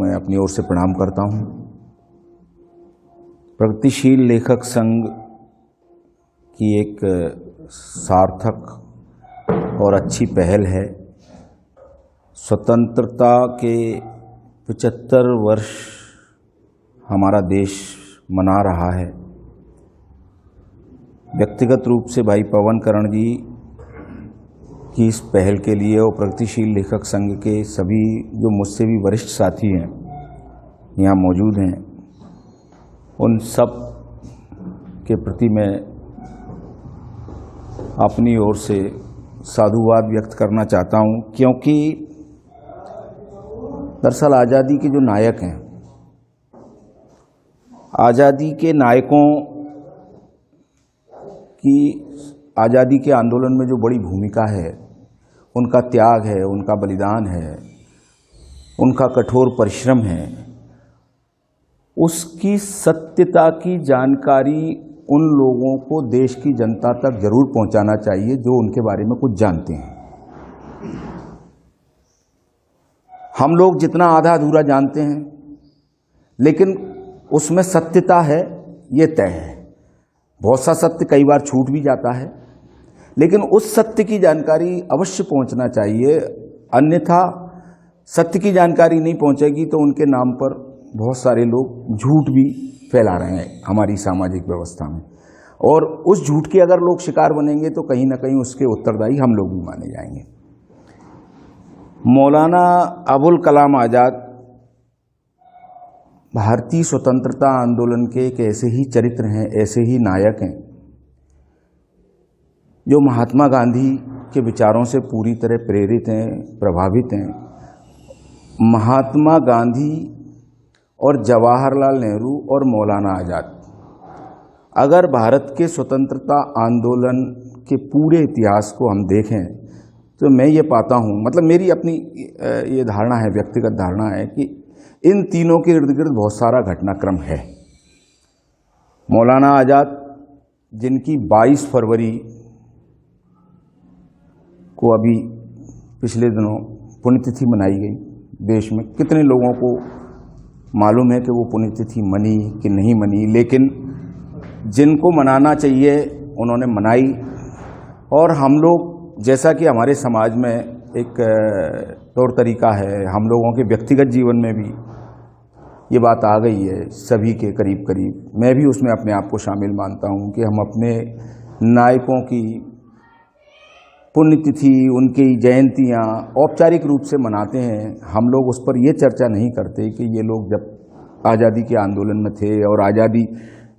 मैं अपनी ओर से प्रणाम करता हूं। प्रगतिशील लेखक संघ की एक सार्थक और अच्छी पहल है। स्वतंत्रता के 75 वर्ष हमारा देश मना रहा है। व्यक्तिगत रूप से भाई पवन करण जी की इस पहल के लिए और प्रगतिशील लेखक संघ के सभी जो मुझसे भी वरिष्ठ साथी हैं यहाँ मौजूद हैं, उन सब के प्रति मैं अपनी ओर से साधुवाद व्यक्त करना चाहता हूँ, क्योंकि दरअसल आज़ादी के जो नायक हैं, आज़ादी के नायकों की आज़ादी के आंदोलन में जो बड़ी भूमिका है, उनका त्याग है, उनका बलिदान है, उनका कठोर परिश्रम है, उसकी सत्यता की जानकारी उन लोगों को, देश की जनता तक जरूर पहुंचाना चाहिए जो उनके बारे में कुछ जानते हैं। हम लोग जितना आधा अधूरा जानते हैं, लेकिन उसमें सत्यता है ये तय है। बहुत सा सत्य कई बार छूट भी जाता है, लेकिन उस सत्य की जानकारी अवश्य पहुंचना चाहिए, अन्यथा सत्य की जानकारी नहीं पहुंचेगी तो उनके नाम पर बहुत सारे लोग झूठ भी फैला रहे हैं हमारी सामाजिक व्यवस्था में, और उस झूठ के अगर लोग शिकार बनेंगे तो कहीं ना कहीं उसके उत्तरदायी हम लोग भी माने जाएंगे। मौलाना अबुल कलाम आज़ाद भारतीय स्वतंत्रता आंदोलन के एक ऐसे ही चरित्र हैं, ऐसे ही नायक हैं जो महात्मा गांधी के विचारों से पूरी तरह प्रेरित हैं, प्रभावित हैं। महात्मा गांधी और जवाहरलाल नेहरू और मौलाना आज़ाद, अगर भारत के स्वतंत्रता आंदोलन के पूरे इतिहास को हम देखें तो मैं ये पाता हूँ, मतलब मेरी अपनी ये धारणा है, व्यक्तिगत धारणा है कि इन तीनों के इर्द गिर्द बहुत सारा घटनाक्रम है। मौलाना आज़ाद, जिनकी 22 फरवरी को अभी पिछले दिनों पुण्यतिथि मनाई गई, देश में कितने लोगों को मालूम है कि वो पुण्यतिथि मनी कि नहीं मनी, लेकिन जिनको मनाना चाहिए उन्होंने मनाई। और हम लोग, जैसा कि हमारे समाज में एक तौर तरीका है, हम लोगों के व्यक्तिगत जीवन में भी ये बात आ गई है सभी के करीब करीब, मैं भी उसमें अपने आप को शामिल मानता हूँ कि हम अपने नायकों की पुण्यतिथि, उनकी जयंतियाँ औपचारिक रूप से मनाते हैं। हम लोग उस पर ये चर्चा नहीं करते कि ये लोग जब आज़ादी के आंदोलन में थे और आज़ादी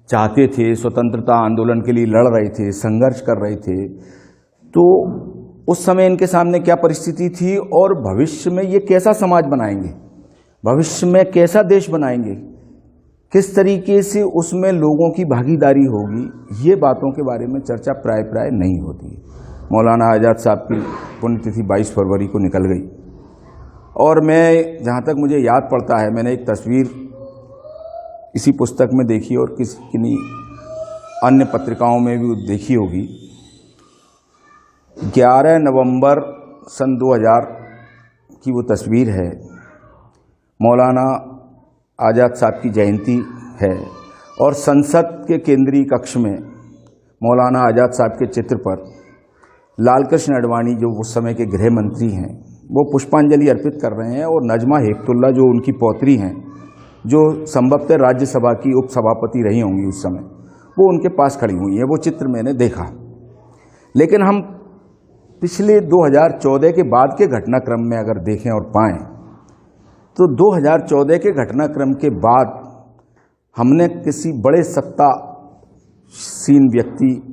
चाहते थे, स्वतंत्रता आंदोलन के लिए लड़ रहे थे, संघर्ष कर रहे थे, तो उस समय इनके सामने क्या परिस्थिति थी और भविष्य में ये कैसा समाज बनाएंगे, भविष्य में कैसा देश बनाएंगे, किस तरीके से उसमें लोगों की भागीदारी होगी, ये बातों के बारे में चर्चा प्राय नहीं होती है। मौलाना आज़ाद साहब की पुण्यतिथि 22 फरवरी को निकल गई, और मैं, जहाँ तक मुझे याद पड़ता है, मैंने एक तस्वीर इसी पुस्तक में देखी और किन्हीं अन्य पत्रिकाओं में भी देखी होगी। 11 नवंबर सन 2000 की वो तस्वीर है। मौलाना आज़ाद साहब की जयंती है और संसद के केंद्रीय कक्ष में मौलाना आज़ाद साहब के चित्र पर लालकृष्ण आडवाणी, जो उस समय के गृह मंत्री हैं, वो पुष्पांजलि अर्पित कर रहे हैं, और नजमा हेपतुल्ला, जो उनकी पौत्री हैं, जो संभवतः राज्यसभा की उपसभापति रही होंगी उस समय, वो उनके पास खड़ी हुई हैं। वो चित्र मैंने देखा। लेकिन हम पिछले 2014 के बाद के घटनाक्रम में अगर देखें और पाएं, तो 2014 के घटनाक्रम के बाद हमने किसी बड़े सत्तासीन व्यक्ति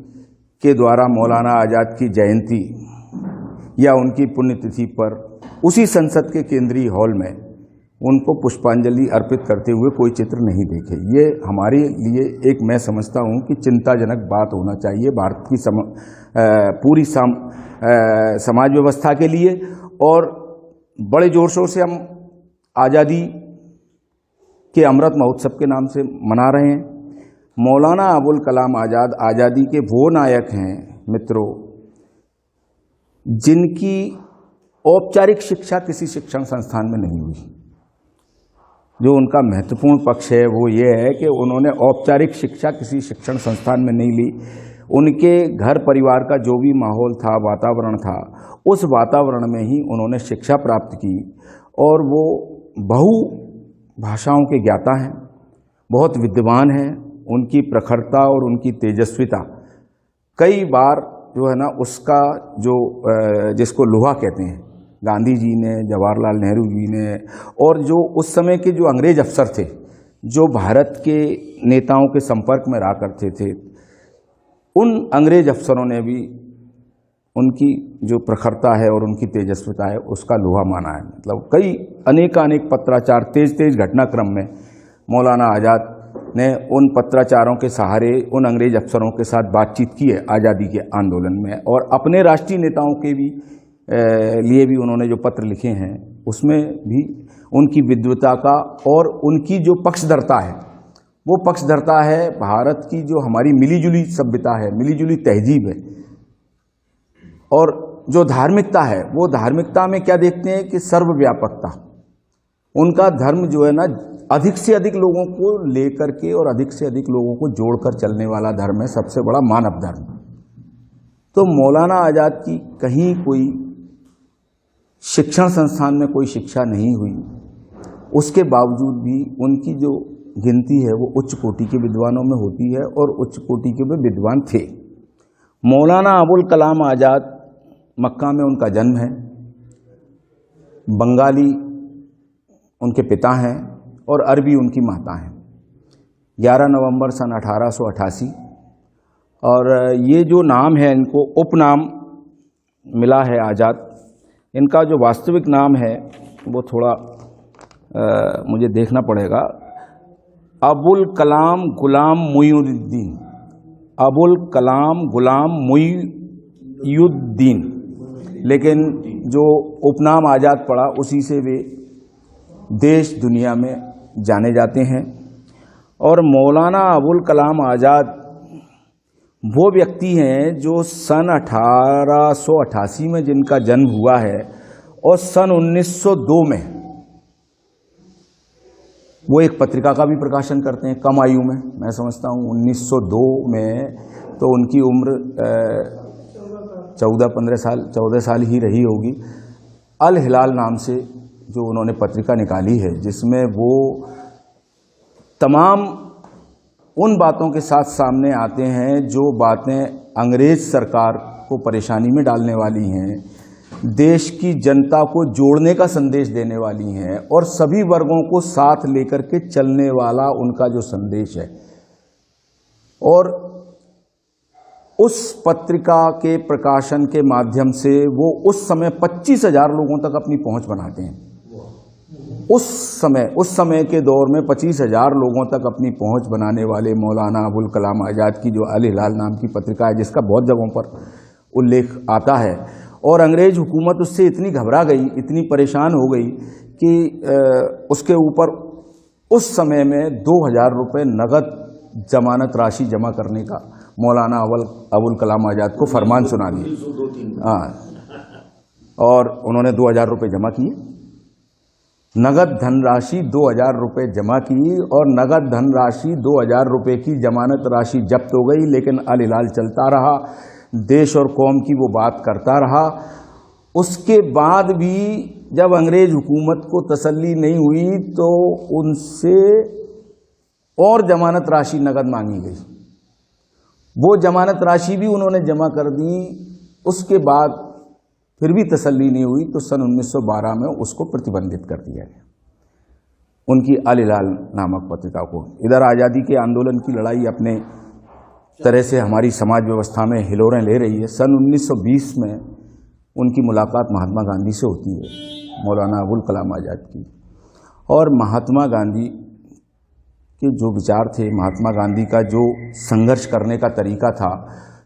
के द्वारा मौलाना आज़ाद की जयंती या उनकी पुण्यतिथि पर उसी संसद के केंद्रीय हॉल में उनको पुष्पांजलि अर्पित करते हुए कोई चित्र नहीं देखे। ये हमारे लिए एक, मैं समझता हूँ कि चिंताजनक बात होना चाहिए भारत की पूरी समाज व्यवस्था के लिए। और बड़े जोर शोर से हम आज़ादी के अमृत महोत्सव के नाम से मना रहे हैं। मौलाना अबुल कलाम आज़ाद आज़ादी के वो नायक हैं मित्रों, जिनकी औपचारिक शिक्षा किसी शिक्षण संस्थान में नहीं हुई। जो उनका महत्वपूर्ण पक्ष है वो ये है कि उन्होंने औपचारिक शिक्षा किसी शिक्षण संस्थान में नहीं ली। उनके घर परिवार का जो भी माहौल था, वातावरण था, उस वातावरण में ही उन्होंने शिक्षा प्राप्त की और वो बहु भाषाओं के ज्ञाता हैं, बहुत विद्वान हैं। उनकी प्रखरता और उनकी तेजस्विता कई बार जो है ना उसका जो जिसको लोहा कहते हैं, गांधी जी ने, जवाहरलाल नेहरू जी ने और जो उस समय के जो अंग्रेज अफसर थे जो भारत के नेताओं के संपर्क में रहा करते थे, उन अंग्रेज अफसरों ने भी उनकी जो प्रखरता है और उनकी तेजस्विता है उसका लोहा माना है। मतलब कई अनेकानेक पत्राचार, तेज घटनाक्रम में मौलाना आज़ाद ने उन पत्राचारों के सहारे उन अंग्रेज अफसरों के साथ बातचीत की है आज़ादी के आंदोलन में, और अपने राष्ट्रीय नेताओं के भी लिए भी उन्होंने जो पत्र लिखे हैं उसमें भी उनकी विद्वता का और उनकी जो पक्षधरता है वो पक्षधरता है भारत की जो हमारी मिलीजुली सभ्यता है, मिलीजुली तहजीब है, और जो धार्मिकता है वो धार्मिकता में क्या देखते हैं कि सर्वव्यापकता। उनका धर्म जो है ना अधिक से अधिक लोगों को लेकर के और अधिक से अधिक लोगों को जोड़कर चलने वाला धर्म है, सबसे बड़ा मानव धर्म। तो मौलाना आज़ाद की कहीं कोई शिक्षण संस्थान में कोई शिक्षा नहीं हुई, उसके बावजूद भी उनकी जो गिनती है वो उच्च कोटि के विद्वानों में होती है और उच्च कोटि के वे विद्वान थे। मौलाना अबुल कलाम आज़ाद, मक्का में उनका जन्म है, बंगाली उनके पिता हैं और अरबी उनकी माता हैं। 11 नवंबर सन 1888, और ये जो नाम है इनको उपनाम मिला है आज़ाद। इनका जो वास्तविक नाम है वो थोड़ा मुझे देखना पड़ेगा, अबुल कलाम गुलाम मुईनुद्दीन, अबुल कलाम गुलाम मुईनुद्दीन, लेकिन जो उपनाम आज़ाद पड़ा उसी से वे देश दुनिया में जाने जाते हैं। और मौलाना अबुल कलाम आज़ाद वो व्यक्ति हैं जो सन 1888 में जिनका जन्म हुआ है और सन 1902 में वो एक पत्रिका का भी प्रकाशन करते हैं कम आयु में। मैं समझता हूँ 1902 में तो उनकी उम्र 14 साल ही रही होगी। अल हिलाल नाम से जो उन्होंने पत्रिका निकाली है, जिसमें वो तमाम उन बातों के साथ सामने आते हैं जो बातें अंग्रेज सरकार को परेशानी में डालने वाली हैं, देश की जनता को जोड़ने का संदेश देने वाली हैं और सभी वर्गों को साथ लेकर के चलने वाला उनका जो संदेश है। और उस पत्रिका के प्रकाशन के माध्यम से वो उस समय 25,000 लोगों तक अपनी पहुंच बनाते हैं। उस समय के दौर में 25,000 लोगों तक अपनी पहुंच बनाने वाले मौलाना अबुल कलाम आज़ाद की जो अल हिलाल नाम की पत्रिका है, जिसका बहुत जगहों पर उल्लेख आता है, और अंग्रेज हुकूमत उससे इतनी घबरा गई, इतनी परेशान हो गई कि उसके ऊपर उस समय में 2,000 रुपये नगद जमानत राशि जमा करने का मौलाना अबुल कलाम आज़ाद को फरमान सुना दिया। हाँ, और उन्होंने 2,000 रुपये जमा किए, नगद धनराशि 2,000 रुपये जमा की, और नगद धनराशि 2,000 रुपये की जमानत राशि जब्त हो गई। लेकिन अल हिलाल चलता रहा, देश और कौम की वो बात करता रहा। उसके बाद भी जब अंग्रेज हुकूमत को तसल्ली नहीं हुई तो उनसे और जमानत राशि नगद मांगी गई। वो जमानत राशि भी उन्होंने जमा कर दी। उसके बाद फिर भी तसल्ली नहीं हुई तो सन 1912 में उसको प्रतिबंधित कर दिया गया, उनकी अल हिलाल नामक पत्रिका को। इधर आज़ादी के आंदोलन की लड़ाई अपने तरह से हमारी समाज व्यवस्था में हिलोरें ले रही है। सन 1920 में उनकी मुलाकात महात्मा गांधी से होती है, मौलाना अबुल कलाम आज़ाद की। और महात्मा गांधी के जो विचार थे, महात्मा गांधी का जो संघर्ष करने का तरीका था,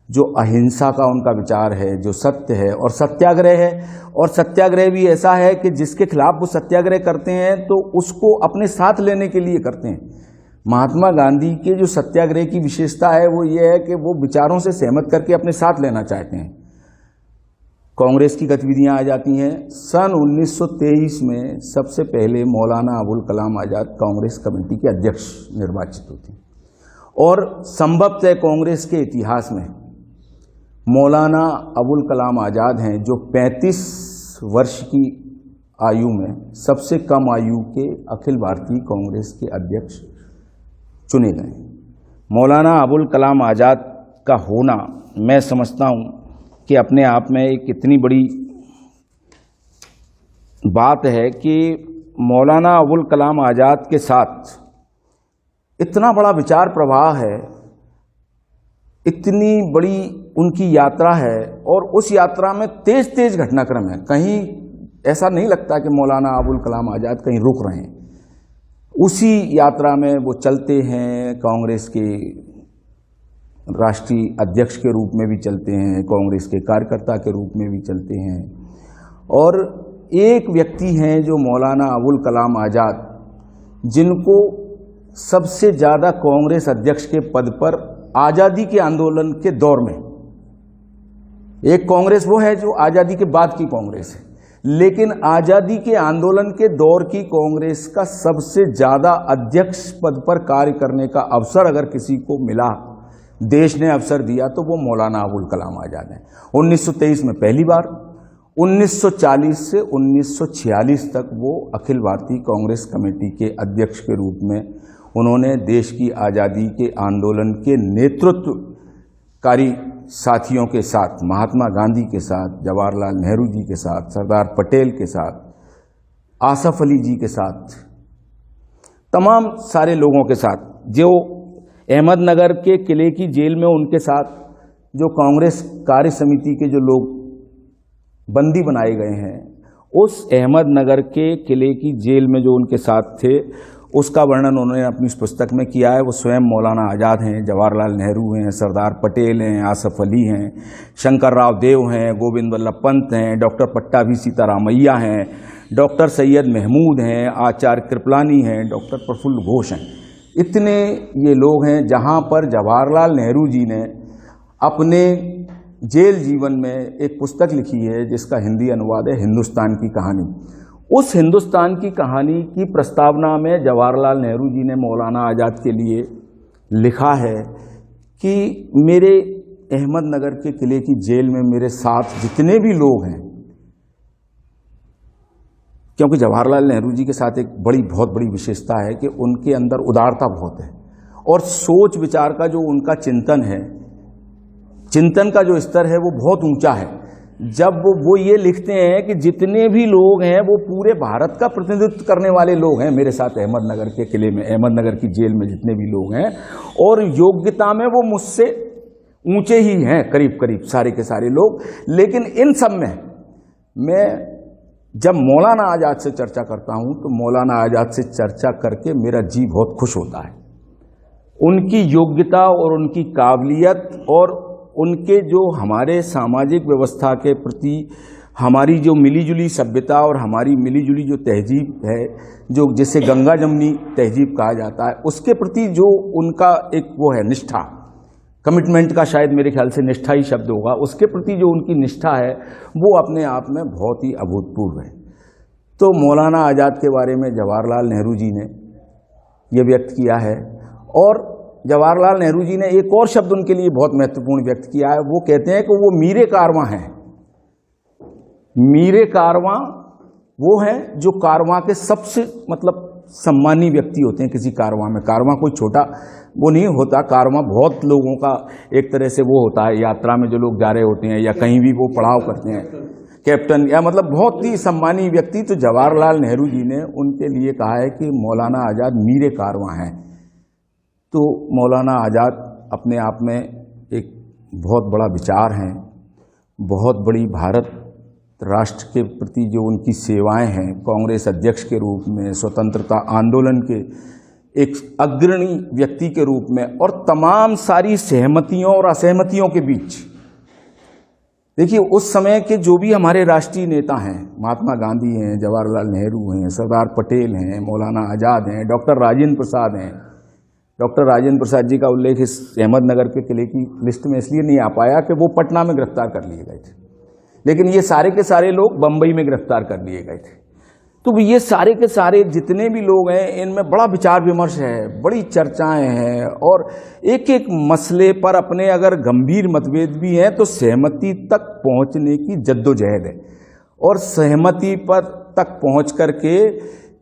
जो अहिंसा का उनका विचार है, जो सत्य है, और सत्याग्रह है। और सत्याग्रह भी ऐसा है कि जिसके खिलाफ वो सत्याग्रह करते हैं तो उसको अपने साथ लेने के लिए करते हैं। महात्मा गांधी के जो सत्याग्रह की विशेषता है वो ये है कि वो विचारों से सहमत करके अपने साथ लेना चाहते हैं। कांग्रेस की गतिविधियां आ जाती हैं। सन 1923 में सबसे पहले मौलाना अबुल कलाम आज़ाद कांग्रेस कमेटी के अध्यक्ष निर्वाचित होते हैं और संभवतः कांग्रेस के इतिहास में मौलाना अबुल कलाम आज़ाद हैं जो 35 वर्ष की आयु में सबसे कम आयु के अखिल भारतीय कांग्रेस के अध्यक्ष चुने गए। मौलाना अबुल कलाम आज़ाद का होना मैं समझता हूँ कि अपने आप में एक इतनी बड़ी बात है कि मौलाना अबुल कलाम आज़ाद के साथ इतना बड़ा विचार प्रवाह है, इतनी बड़ी उनकी यात्रा है और उस यात्रा में तेज तेज घटनाक्रम है। कहीं ऐसा नहीं लगता कि मौलाना अबुल कलाम आज़ाद कहीं रुक रहे हैं। उसी यात्रा में वो चलते हैं, कांग्रेस के राष्ट्रीय अध्यक्ष के रूप में भी चलते हैं, कांग्रेस के कार्यकर्ता के रूप में भी चलते हैं। और एक व्यक्ति हैं जो मौलाना अबुल कलाम आज़ाद, जिनको सबसे ज़्यादा कांग्रेस अध्यक्ष के पद पर आज़ादी के आंदोलन के दौर में, एक कांग्रेस वो है जो आज़ादी के बाद की कांग्रेस है, लेकिन आज़ादी के आंदोलन के दौर की कांग्रेस का सबसे ज़्यादा अध्यक्ष पद पर कार्य करने का अवसर अगर किसी को मिला, देश ने अवसर दिया, तो वो मौलाना अबुल कलाम आज़ाद हैं। 1923 में पहली बार, 1940 से 1946 तक वो अखिल भारतीय कांग्रेस कमेटी के अध्यक्ष के रूप में उन्होंने देश की आज़ादी के आंदोलन के नेतृत्वकारी साथियों के साथ, महात्मा गांधी के साथ, जवाहरलाल नेहरू जी के साथ, सरदार पटेल के साथ, आसफ अली जी के साथ, तमाम सारे लोगों के साथ, जो अहमदनगर के किले की जेल में उनके साथ जो कांग्रेस कार्य समिति के जो लोग बंदी बनाए गए हैं, उस अहमदनगर के किले की जेल में जो उनके साथ थे, उसका वर्णन उन्होंने अपनी इस पुस्तक में किया है। वो स्वयं मौलाना आज़ाद हैं, जवाहरलाल नेहरू हैं, सरदार पटेल हैं, आसफ अली हैं, शंकरराव देव हैं, गोविंद वल्लभ पंत हैं, डॉक्टर पट्टाभी सीतारामैया हैं, डॉक्टर सैयद महमूद हैं, आचार्य कृपलानी हैं, डॉक्टर प्रफुल्ल घोष हैं। इतने ये लोग हैं जहाँ पर जवाहरलाल नेहरू जी ने अपने जेल जीवन में एक पुस्तक लिखी है जिसका हिंदी अनुवाद है हिंदुस्तान की कहानी। उस हिंदुस्तान की कहानी की प्रस्तावना में जवाहरलाल नेहरू जी ने मौलाना आज़ाद के लिए लिखा है कि मेरे अहमदनगर के किले की जेल में मेरे साथ जितने भी लोग हैं, क्योंकि जवाहरलाल नेहरू जी के साथ एक बहुत बड़ी विशेषता है कि उनके अंदर उदारता बहुत है और सोच विचार का जो उनका चिंतन है, चिंतन का जो स्तर है वो बहुत ऊंचा है। जब वो ये लिखते हैं कि जितने भी लोग हैं वो पूरे भारत का प्रतिनिधित्व करने वाले लोग हैं मेरे साथ अहमदनगर के किले में, अहमदनगर की जेल में जितने भी लोग हैं, और योग्यता में वो मुझसे ऊंचे ही हैं करीब करीब सारे के सारे लोग। लेकिन इन सब में मैं जब मौलाना आज़ाद से चर्चा करता हूं तो मौलाना आज़ाद से चर्चा करके मेरा जी बहुत खुश होता है। उनकी योग्यता और उनकी काबिलियत और उनके जो हमारे सामाजिक व्यवस्था के प्रति हमारी जो मिलीजुली सभ्यता और हमारी मिलीजुली जो तहजीब है, जो जिसे गंगा जमनी तहजीब कहा जाता है, उसके प्रति जो उनका एक वो है निष्ठा, कमिटमेंट का शायद मेरे ख्याल से निष्ठा ही शब्द होगा, उसके प्रति जो उनकी निष्ठा है वो अपने आप में बहुत ही अभूतपूर्व है। तो मौलाना आज़ाद के बारे में जवाहरलाल नेहरू जी ने ये व्यक्त किया है, और जवाहरलाल नेहरू जी ने एक और शब्द उनके लिए बहुत महत्वपूर्ण व्यक्त किया है। वो कहते हैं कि वो मीरे कारवां हैं। मीरे कारवां वो हैं जो कारवां के सबसे सम्मानी व्यक्ति होते हैं किसी कारवां में। कारवां कोई छोटा वो नहीं होता, कारवां बहुत लोगों का एक तरह से वो होता है, यात्रा में जो लोग जा रहे होते हैं या कहीं भी वो पड़ाव करते हैं, कैप्टन या बहुत ही सम्मानी व्यक्ति। तो जवाहरलाल नेहरू जी ने उनके लिए कहा है कि मौलाना आज़ाद मीरे कारवां हैं। तो मौलाना आज़ाद अपने आप में एक बहुत बड़ा विचार हैं, बहुत बड़ी भारत राष्ट्र के प्रति जो उनकी सेवाएं हैं, कांग्रेस अध्यक्ष के रूप में, स्वतंत्रता आंदोलन के एक अग्रणी व्यक्ति के रूप में, और तमाम सारी सहमतियों और असहमतियों के बीच। देखिए उस समय के जो भी हमारे राष्ट्रीय नेता हैं, महात्मा गांधी हैं, जवाहरलाल नेहरू हैं, सरदार पटेल हैं, मौलाना आज़ाद हैं, डॉक्टर राजेंद्र प्रसाद हैं। डॉक्टर राजेंद्र प्रसाद जी का उल्लेख इस अहमदनगर के किले की लिस्ट में इसलिए नहीं आ पाया कि वो पटना में गिरफ्तार कर लिए गए थे, लेकिन ये सारे के सारे लोग बंबई में गिरफ्तार कर लिए गए थे। तो ये सारे के सारे जितने भी लोग हैं, इनमें बड़ा विचार विमर्श है, बड़ी चर्चाएं हैं, और एक एक मसले पर अपने अगर गंभीर मतभेद भी हैं तो सहमति तक पहुंचने की जद्दोजहद है, और सहमति पर तक पहुंच करके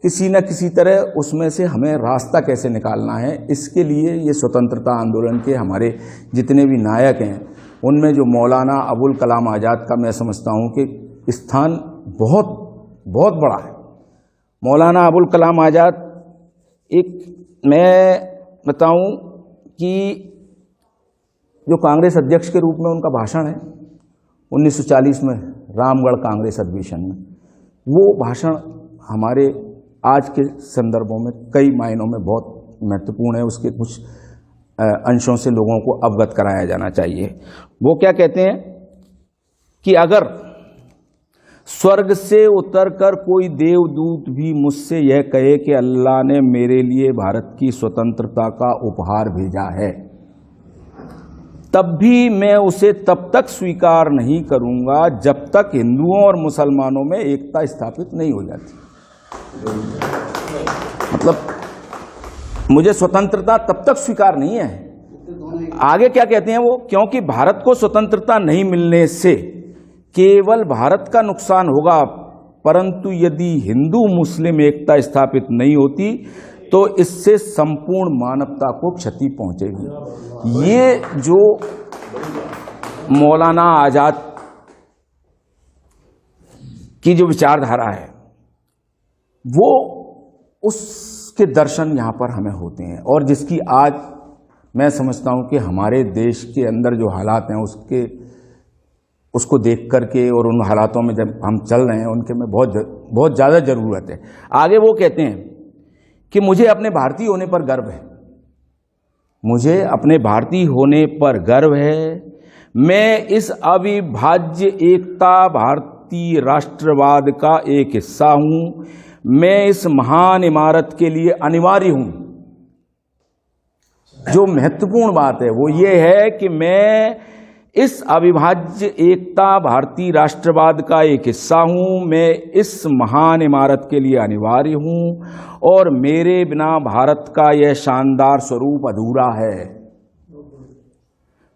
किसी न किसी तरह उसमें से हमें रास्ता कैसे निकालना है, इसके लिए ये स्वतंत्रता आंदोलन के हमारे जितने भी नायक हैं, उनमें जो मौलाना अबुल कलाम आज़ाद का मैं समझता हूँ कि स्थान बहुत बहुत बड़ा है। मौलाना अबुल कलाम आज़ाद, एक मैं बताऊं कि जो कांग्रेस अध्यक्ष के रूप में उनका भाषण है 1940 में रामगढ़ कांग्रेस अधिवेशन में, वो भाषण हमारे आज के संदर्भों में कई मायनों में बहुत महत्वपूर्ण है। उसके कुछ अंशों से लोगों को अवगत कराया जाना चाहिए। वो क्या कहते हैं कि अगर स्वर्ग से उतरकर कोई देवदूत भी मुझसे यह कहे कि अल्लाह ने मेरे लिए भारत की स्वतंत्रता का उपहार भेजा है, तब भी मैं उसे तब तक स्वीकार नहीं करूंगा जब तक हिंदुओं और मुसलमानों में एकता स्थापित नहीं हो जाती। मतलब मुझे स्वतंत्रता तब तक स्वीकार नहीं है। आगे क्या कहते हैं वो, क्योंकि भारत को स्वतंत्रता नहीं मिलने से केवल भारत का नुकसान होगा, परंतु यदि हिंदू मुस्लिम एकता स्थापित नहीं होती तो इससे संपूर्ण मानवता को क्षति पहुंचेगी। ये जो मौलाना आजाद की जो विचारधारा है, वो उसके दर्शन यहाँ पर हमें होते हैं, और जिसकी आज मैं समझता हूँ कि हमारे देश के अंदर जो हालात हैं उसको देख करके और उन हालातों में जब हम चल रहे हैं उनके में बहुत ज़्यादा ज़रूरत है। आगे वो कहते हैं कि मुझे अपने भारतीय होने पर गर्व है, मुझे अपने भारतीय होने पर गर्व है। मैं इस अविभाज्य एकता भारतीय राष्ट्रवाद का एक हिस्सा हूँ। मैं इस महान इमारत के लिए अनिवार्य हूँ। जो महत्वपूर्ण बात है वो ये है कि मैं इस अविभाज्य एकता भारतीय राष्ट्रवाद का एक हिस्सा हूँ। मैं इस महान इमारत के लिए अनिवार्य हूँ, और मेरे बिना भारत का यह शानदार स्वरूप अधूरा है।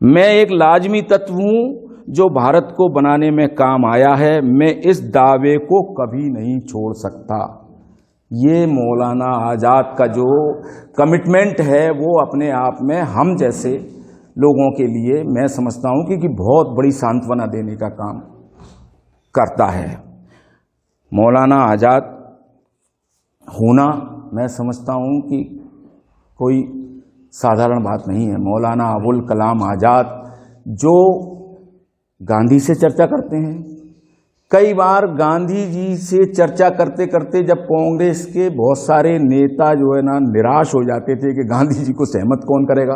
मैं एक लाजमी तत्व हूँ जो भारत को बनाने में काम आया है। मैं इस दावे को कभी नहीं छोड़ सकता। ये मौलाना आज़ाद का जो कमिटमेंट है वो अपने आप में हम जैसे लोगों के लिए मैं समझता हूँ कि बहुत बड़ी सांत्वना देने का काम करता है। मौलाना आज़ाद होना मैं समझता हूँ कि कोई साधारण बात नहीं है। मौलाना अबुल कलाम आज़ाद जो गांधी से चर्चा करते हैं, कई बार गांधी जी से चर्चा करते करते जब कांग्रेस के बहुत सारे नेता जो है ना निराश हो जाते थे कि गांधी जी को सहमत कौन करेगा,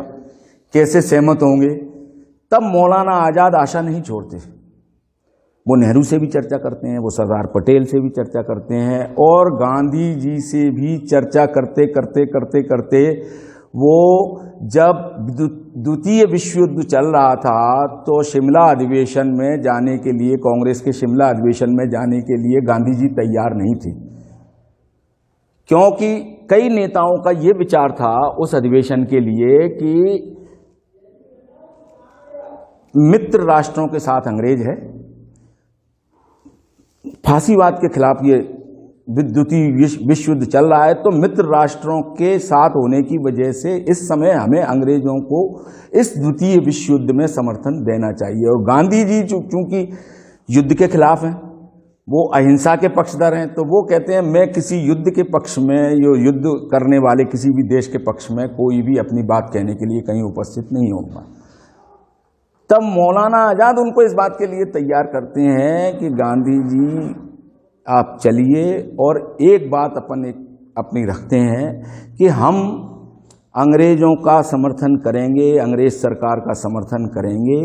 कैसे सहमत होंगे, तब मौलाना आज़ाद आशा नहीं छोड़ते। वो नेहरू से भी चर्चा करते हैं, वो सरदार पटेल से भी चर्चा करते हैं, और गांधी जी से भी चर्चा करते करते करते करते वो जब द्वितीय विश्व युद्ध चल रहा था तो शिमला अधिवेशन में जाने के लिए, कांग्रेस के शिमला अधिवेशन में जाने के लिए गांधी जी तैयार नहीं थे, क्योंकि कई नेताओं का ये विचार था उस अधिवेशन के लिए कि मित्र राष्ट्रों के साथ अंग्रेज है, फांसीवाद के खिलाफ ये द्वितीय विश्व युद्ध चल रहा है, तो मित्र राष्ट्रों के साथ होने की वजह से इस समय हमें अंग्रेजों को इस द्वितीय विश्व युद्ध में समर्थन देना चाहिए। और गांधी जी चूंकि युद्ध के खिलाफ हैं, वो अहिंसा के पक्षधर हैं, तो वो कहते हैं मैं किसी युद्ध के पक्ष में, यो युद्ध करने वाले किसी भी देश के पक्ष में कोई भी अपनी बात कहने के लिए कहीं उपस्थित नहीं होगा। तब मौलाना आज़ाद उनको इस बात के लिए तैयार करते हैं कि गांधी जी आप चलिए, और एक बात अपनी रखते हैं कि हम अंग्रेज़ों का समर्थन करेंगे, अंग्रेज़ सरकार का समर्थन करेंगे,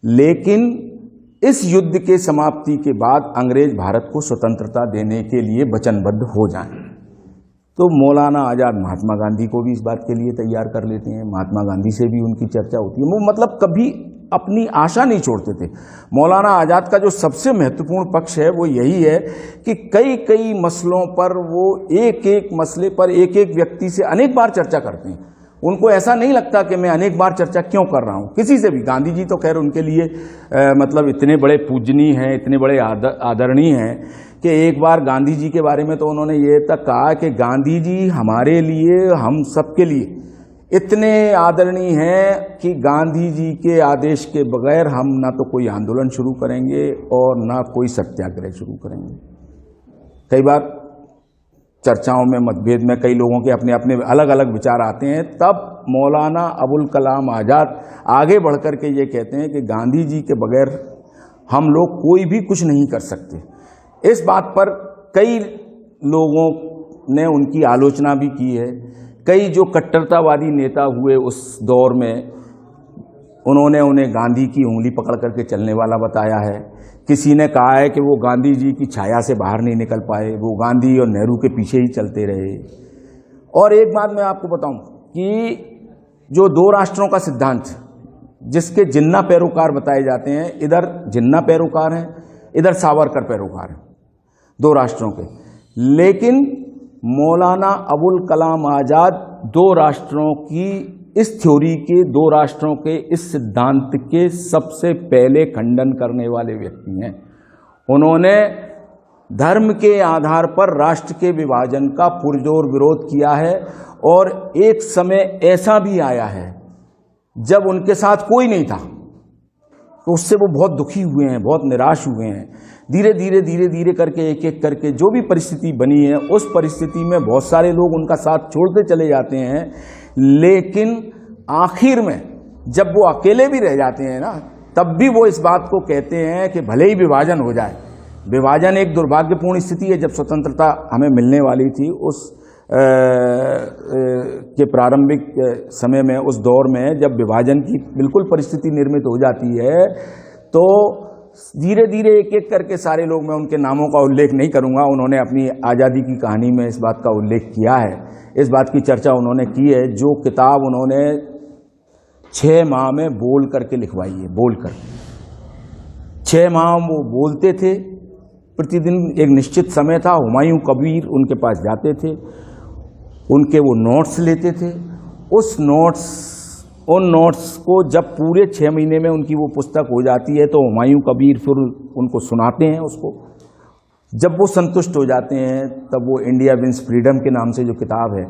लेकिन इस युद्ध के समाप्ति के बाद अंग्रेज भारत को स्वतंत्रता देने के लिए वचनबद्ध हो जाएं। तो मौलाना आज़ाद महात्मा गांधी को भी इस बात के लिए तैयार कर लेते हैं, महात्मा गांधी से भी उनकी चर्चा होती है। वो मतलब कभी अपनी आशा नहीं छोड़ते थे। मौलाना आज़ाद का जो सबसे महत्वपूर्ण पक्ष है वो यही है कि कई कई मसलों पर वो एक एक मसले पर एक एक व्यक्ति से अनेक बार चर्चा करते हैं। उनको ऐसा नहीं लगता कि मैं अनेक बार चर्चा क्यों कर रहा हूँ किसी से भी। गांधी जी तो खैर उनके लिए मतलब इतने बड़े पूजनीय हैं, इतने बड़े आदरणीय हैं कि एक बार गांधी जी के बारे में तो उन्होंने ये तक कहा कि गांधी जी हमारे लिए, हम सबके लिए इतने आदरणीय हैं कि गांधी जी के आदेश के बगैर हम ना तो कोई आंदोलन शुरू करेंगे और ना कोई सत्याग्रह शुरू करेंगे। कई बार चर्चाओं में, मतभेद में कई लोगों के अपने अपने अलग अलग विचार आते हैं, तब मौलाना अबुल कलाम आज़ाद आगे बढ़ कर के ये कहते हैं कि गांधी जी के बगैर हम लोग कोई भी कुछ नहीं कर सकते। इस बात पर कई लोगों ने उनकी आलोचना भी की है। कई जो कट्टरतावादी नेता हुए उस दौर में, उन्होंने उन्हें गांधी की उंगली पकड़ करके चलने वाला बताया है। किसी ने कहा है कि वो गांधी जी की छाया से बाहर नहीं निकल पाए, वो गांधी और नेहरू के पीछे ही चलते रहे। और एक बात मैं आपको बताऊं कि जो दो राष्ट्रों का सिद्धांत, जिसके जिन्ना पैरोकार बताए जाते हैं, इधर जिन्ना पैरोकार हैं, इधर सावरकर पैरोकार हैं, दो राष्ट्रों के। लेकिन मौलाना अबुल कलाम आज़ाद दो राष्ट्रों की इस थ्योरी के, दो राष्ट्रों के इस सिद्धांत के सबसे पहले खंडन करने वाले व्यक्ति हैं। उन्होंने धर्म के आधार पर राष्ट्र के विभाजन का पुरजोर विरोध किया है। और एक समय ऐसा भी आया है जब उनके साथ कोई नहीं था, तो उससे वो बहुत दुखी हुए हैं, बहुत निराश हुए हैं। धीरे धीरे करके, एक एक करके जो भी परिस्थिति बनी है, उस परिस्थिति में बहुत सारे लोग उनका साथ छोड़ते चले जाते हैं। लेकिन आखिर में जब वो अकेले भी रह जाते हैं ना, तब भी वो इस बात को कहते हैं कि भले ही विभाजन हो जाए। विभाजन एक दुर्भाग्यपूर्ण स्थिति है। जब स्वतंत्रता हमें मिलने वाली थी, उस के प्रारंभिक समय में, उस दौर में जब विभाजन की बिल्कुल परिस्थिति निर्मित हो जाती है, तो धीरे धीरे एक एक करके सारे लोग, मैं उनके नामों का उल्लेख नहीं करूंगा, उन्होंने अपनी आज़ादी की कहानी में इस बात का उल्लेख किया है, इस बात की चर्चा उन्होंने की है। जो किताब उन्होंने 6 माह में बोल करके लिखवाई है, बोल कर 6 माह वो बोलते थे प्रतिदिन। एक निश्चित समय था, हुमायूं कबीर उनके पास जाते थे, उनके वो नोट्स लेते थे। उन नोट्स को जब पूरे 6 महीने में उनकी वो पुस्तक हो जाती है, तो हुमायूं कबीर फिर उनको सुनाते हैं उसको। जब वो संतुष्ट हो जाते हैं, तब वो इंडिया विंस फ्रीडम के नाम से जो किताब है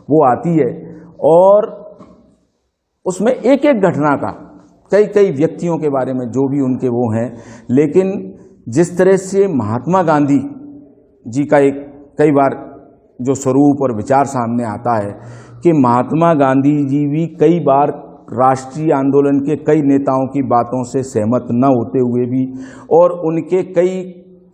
वो आती है, और उसमें एक एक घटना का, कई कई व्यक्तियों के बारे में जो भी उनके वो हैं। लेकिन जिस तरह से महात्मा गांधी जी का एक कई बार जो स्वरूप और विचार सामने आता है कि महात्मा गांधी जी भी कई बार राष्ट्रीय आंदोलन के कई नेताओं की बातों से सहमत न होते हुए भी, और उनके कई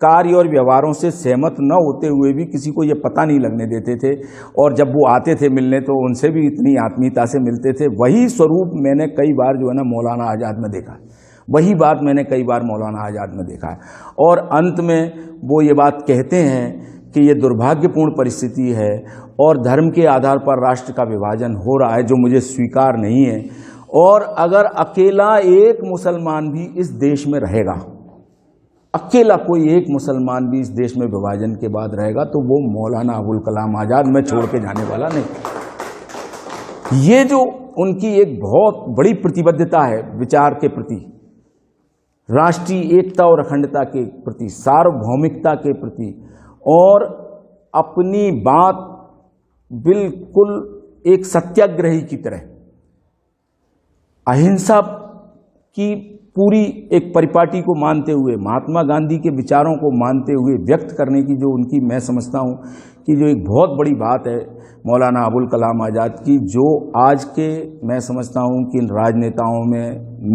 कार्य और व्यवहारों से सहमत न होते हुए भी किसी को ये पता नहीं लगने देते थे। और जब वो आते थे मिलने, तो उनसे भी इतनी आत्मीयता से मिलते थे। वही स्वरूप मैंने कई बार जो है ना मौलाना आज़ाद में देखा है, वही बात मैंने कई बार मौलाना आज़ाद में देखा है। और अंत में वो ये बात कहते हैं कि ये दुर्भाग्यपूर्ण परिस्थिति है और धर्म के आधार पर राष्ट्र का विभाजन हो रहा है, जो मुझे स्वीकार नहीं है। और अगर अकेला एक मुसलमान भी इस देश में रहेगा, अकेला कोई एक मुसलमान भी इस देश में विभाजन के बाद रहेगा, तो वो मौलाना अबुल कलाम आज़ाद में छोड़ के जाने वाला नहीं। ये जो उनकी एक बहुत बड़ी प्रतिबद्धता है विचार के प्रति, राष्ट्रीय एकता और अखंडता के प्रति, सार्वभौमिकता के प्रति, और अपनी बात बिल्कुल एक सत्याग्रही की तरह, अहिंसा की पूरी एक परिपाटी को मानते हुए, महात्मा गांधी के विचारों को मानते हुए व्यक्त करने की जो उनकी, मैं समझता हूँ कि जो एक बहुत बड़ी बात है मौलाना अबुल कलाम आज़ाद की, जो आज के, मैं समझता हूँ कि इन राजनेताओं में,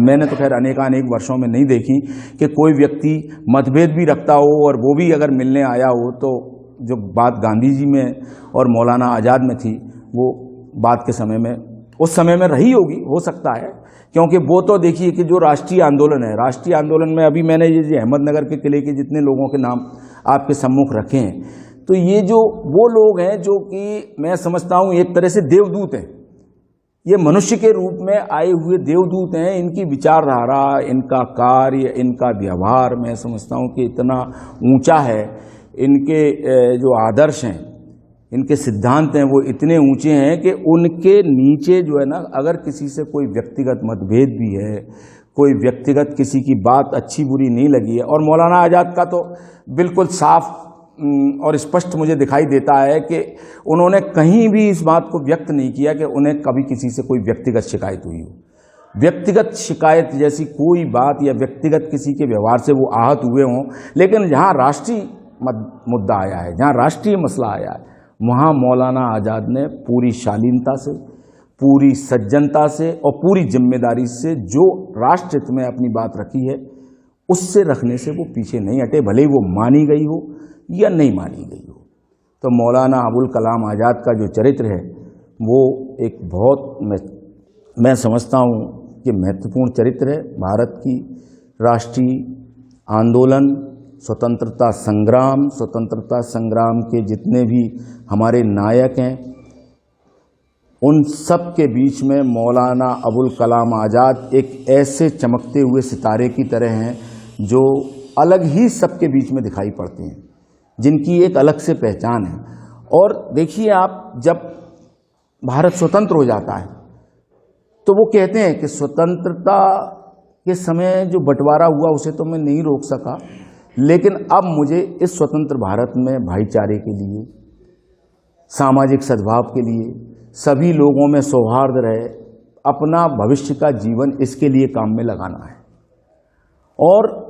मैंने तो खैर अनेकानेक वर्षों में नहीं देखी कि कोई व्यक्ति मतभेद भी रखता हो और वो भी अगर मिलने आया हो, तो जो बात गांधी जी में और मौलाना आज़ाद में थी, वो बात के समय में, उस समय में रही होगी, हो सकता है। क्योंकि वो तो देखिए कि जो राष्ट्रीय आंदोलन है, राष्ट्रीय आंदोलन में अभी मैंने ये अहमदनगर के किले के जितने लोगों के नाम आपके सम्मुख रखे हैं, तो ये जो वो लोग हैं जो कि मैं समझता हूँ एक तरह से देवदूत हैं, ये मनुष्य के रूप में आए हुए देवदूत हैं। इनकी विचारधारा, इनका कार्य, इनका व्यवहार मैं समझता हूँ कि इतना ऊंचा है। इनके जो आदर्श हैं, इनके सिद्धांत हैं, वो इतने ऊंचे हैं कि उनके नीचे जो है ना, अगर किसी से कोई व्यक्तिगत मतभेद भी है, कोई व्यक्तिगत किसी की बात अच्छी बुरी नहीं लगी है, और मौलाना आज़ाद का तो बिल्कुल साफ और स्पष्ट मुझे दिखाई देता है कि उन्होंने कहीं भी इस बात को व्यक्त नहीं किया कि उन्हें कभी किसी से कोई व्यक्तिगत शिकायत हुई हो। व्यक्तिगत शिकायत जैसी कोई बात या व्यक्तिगत किसी के व्यवहार से वो आहत हुए हों, लेकिन जहाँ राष्ट्रीय मुद्दा आया है, जहाँ राष्ट्रीय मसला आया है, वहाँ मौलाना आज़ाद ने पूरी शालीनता से, पूरी सज्जनता से और पूरी जिम्मेदारी से जो राष्ट्र हित में अपनी बात रखी है, उससे रखने से वो पीछे नहीं हटे, भले ही वो मानी गई हो या नहीं मानी गई हो। तो मौलाना अबुल कलाम आज़ाद का जो चरित्र है वो एक बहुत मैं समझता हूँ कि महत्वपूर्ण चरित्र है। भारत की राष्ट्रीय आंदोलन, स्वतंत्रता संग्राम के जितने भी हमारे नायक हैं, उन सब के बीच में मौलाना अबुल कलाम आज़ाद एक ऐसे चमकते हुए सितारे की तरह हैं जो अलग ही सबके बीच में दिखाई पड़ते हैं, जिनकी एक अलग से पहचान है। और देखिए आप, जब भारत स्वतंत्र हो जाता है तो वो कहते हैं कि स्वतंत्रता के समय जो बंटवारा हुआ उसे तो मैं नहीं रोक सका, लेकिन अब मुझे इस स्वतंत्र भारत में भाईचारे के लिए, सामाजिक सद्भाव के लिए, सभी लोगों में सौहार्द रहे, अपना भविष्य का जीवन इसके लिए काम में लगाना है। और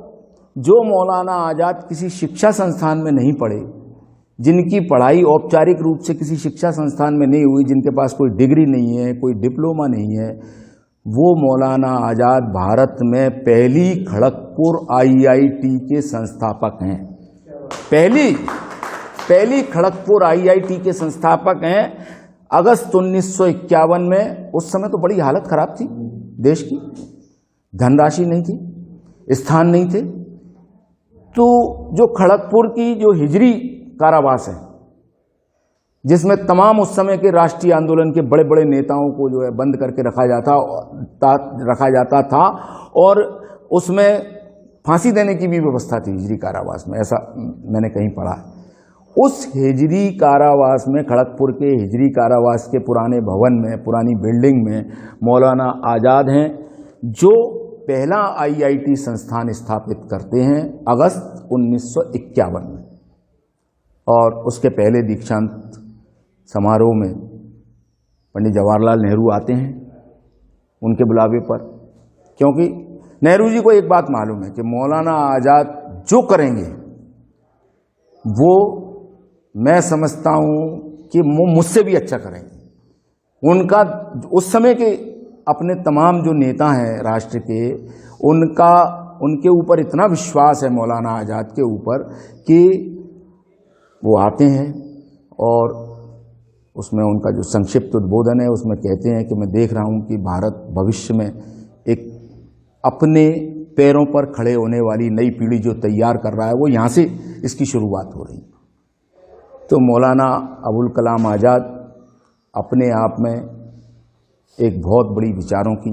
जो मौलाना आज़ाद किसी शिक्षा संस्थान में नहीं पढ़े, जिनकी पढ़ाई औपचारिक रूप से किसी शिक्षा संस्थान में नहीं हुई, जिनके पास कोई डिग्री नहीं है, कोई डिप्लोमा नहीं है, वो मौलाना आज़ाद भारत में पहली खड़गपुर IIT के संस्थापक हैं। पहली खड़गपुर IIT के संस्थापक हैं। अगस्त 1951 में, उस समय तो बड़ी हालत खराब थी देश की, धनराशि नहीं थी, स्थान नहीं थे, तो जो खड़गपुर की जो हिजरी कारावास है, जिसमें तमाम उस समय के राष्ट्रीय आंदोलन के बड़े बड़े नेताओं को जो है बंद करके रखा जाता था और उसमें फांसी देने की भी व्यवस्था थी हिजरी कारावास में, ऐसा मैंने कहीं पढ़ा है। उस हिजरी कारावास में, खड़गपुर के हिजरी कारावास के पुराने भवन में, पुरानी बिल्डिंग में मौलाना आज़ाद हैं, जो पहला IIT संस्थान स्थापित करते हैं अगस्त 1951 में। और उसके पहले दीक्षांत समारोह में पंडित जवाहरलाल नेहरू आते हैं उनके बुलावे पर, क्योंकि नेहरू जी को एक बात मालूम है कि मौलाना आज़ाद जो करेंगे वो, मैं समझता हूँ कि वो मुझसे भी अच्छा करेंगे। उनका उस समय के अपने तमाम जो नेता हैं राष्ट्र के, उनके ऊपर इतना विश्वास है मौलाना आज़ाद के ऊपर कि वो आते हैं और उसमें उनका जो संक्षिप्त उद्बोधन है उसमें कहते हैं कि मैं देख रहा हूँ कि भारत भविष्य में एक अपने पैरों पर खड़े होने वाली नई पीढ़ी जो तैयार कर रहा है, वो यहाँ से इसकी शुरुआत हो रही। तो मौलाना अबुल कलाम आज़ाद अपने आप में एक बहुत बड़ी विचारों की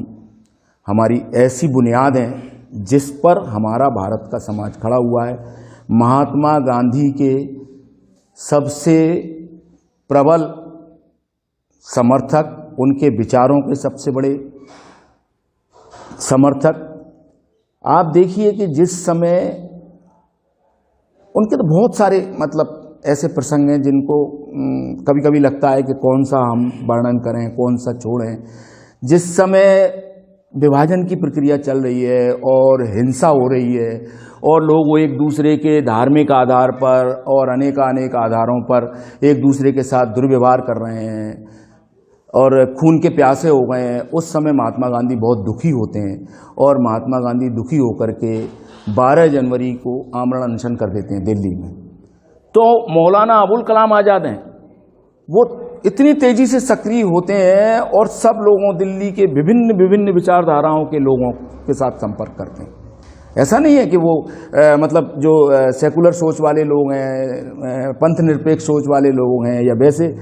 हमारी ऐसी बुनियाद हैं जिस पर हमारा भारत का समाज खड़ा हुआ है। महात्मा गांधी के सबसे प्रबल समर्थक, उनके विचारों के सबसे बड़े समर्थक। आप देखिए कि जिस समय उनके तो बहुत सारे ऐसे प्रसंग हैं जिनको कभी कभी लगता है कि कौन सा हम वर्णन करें, कौन सा छोड़ें। जिस समय विभाजन की प्रक्रिया चल रही है और हिंसा हो रही है और लोग एक दूसरे के धार्मिक आधार पर और अनेक आधारों पर एक दूसरे के साथ दुर्व्यवहार कर रहे हैं और खून के प्यासे हो गए हैं, उस समय महात्मा गांधी बहुत दुखी होते हैं और महात्मा गांधी दुखी होकर के 12 जनवरी को आमरण अनशन कर देते हैं दिल्ली में। तो मौलाना अबुल कलाम आज़ाद हैं, वो इतनी तेज़ी से सक्रिय होते हैं और सब लोगों, दिल्ली के विभिन्न विचारधाराओं के लोगों के साथ संपर्क करते हैं। ऐसा नहीं है कि वो मतलब जो सेकुलर सोच वाले लोग हैं, पंथ निरपेक्ष सोच वाले लोग हैं, या वैसे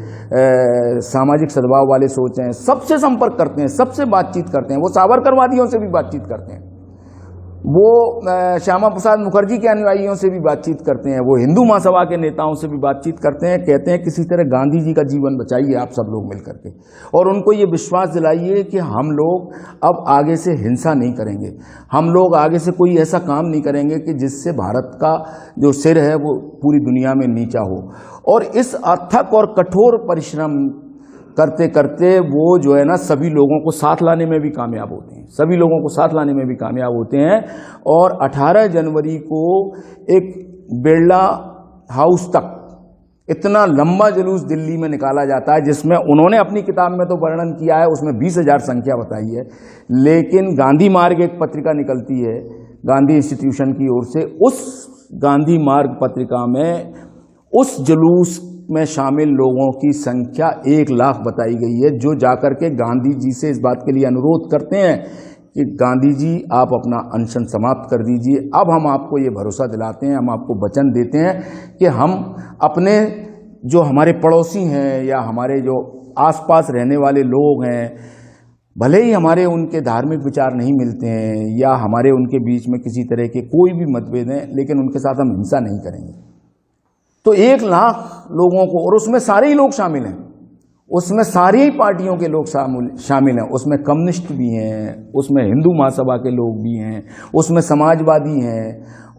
सामाजिक सद्भाव वाले सोच हैं, सबसे संपर्क करते हैं, सबसे बातचीत करते हैं। वो सावरकरवादियों से भी बातचीत करते हैं, वो श्यामा प्रसाद मुखर्जी के अनुयायियों से भी बातचीत करते हैं, वो हिंदू महासभा के नेताओं से भी बातचीत करते हैं। कहते हैं किसी तरह गांधी जी का जीवन बचाइए आप सब लोग मिलकर के, और उनको ये विश्वास दिलाइए कि हम लोग अब आगे से हिंसा नहीं करेंगे, हम लोग आगे से कोई ऐसा काम नहीं करेंगे कि जिससे भारत का जो सिर है वो पूरी दुनिया में नीचा हो। और इस अथक और कठोर परिश्रम करते करते वो जो है ना सभी लोगों को साथ लाने में भी कामयाब होते हैं, सभी लोगों को साथ लाने में भी कामयाब होते हैं। और 18 जनवरी को एक बिरला हाउस तक इतना लंबा जुलूस दिल्ली में निकाला जाता है, जिसमें उन्होंने अपनी किताब में तो वर्णन किया है, उसमें 20,000 संख्या बताई है, लेकिन गांधी मार्ग एक पत्रिका निकलती है गांधी इंस्टीट्यूशन की ओर से, उस गांधी मार्ग पत्रिका में उस जुलूस में शामिल लोगों की संख्या 1 लाख बताई गई है, जो जाकर के गांधी जी से इस बात के लिए अनुरोध करते हैं कि गांधी जी आप अपना अनशन समाप्त कर दीजिए। अब हम आपको ये भरोसा दिलाते हैं, हम आपको वचन देते हैं कि हम अपने जो हमारे पड़ोसी हैं या हमारे जो आसपास रहने वाले लोग हैं, भले ही हमारे उनके धार्मिक विचार नहीं मिलते हैं या हमारे उनके बीच में किसी तरह के कोई भी मतभेद हैं, लेकिन उनके साथ हम हिंसा नहीं करेंगे। तो 1 लाख लोगों को, और उसमें सारे ही लोग शामिल हैं, उसमें सारी ही पार्टियों के लोग शामिल हैं, उसमें कम्युनिस्ट भी हैं, उसमें हिंदू महासभा के लोग भी हैं, उसमें समाजवादी हैं,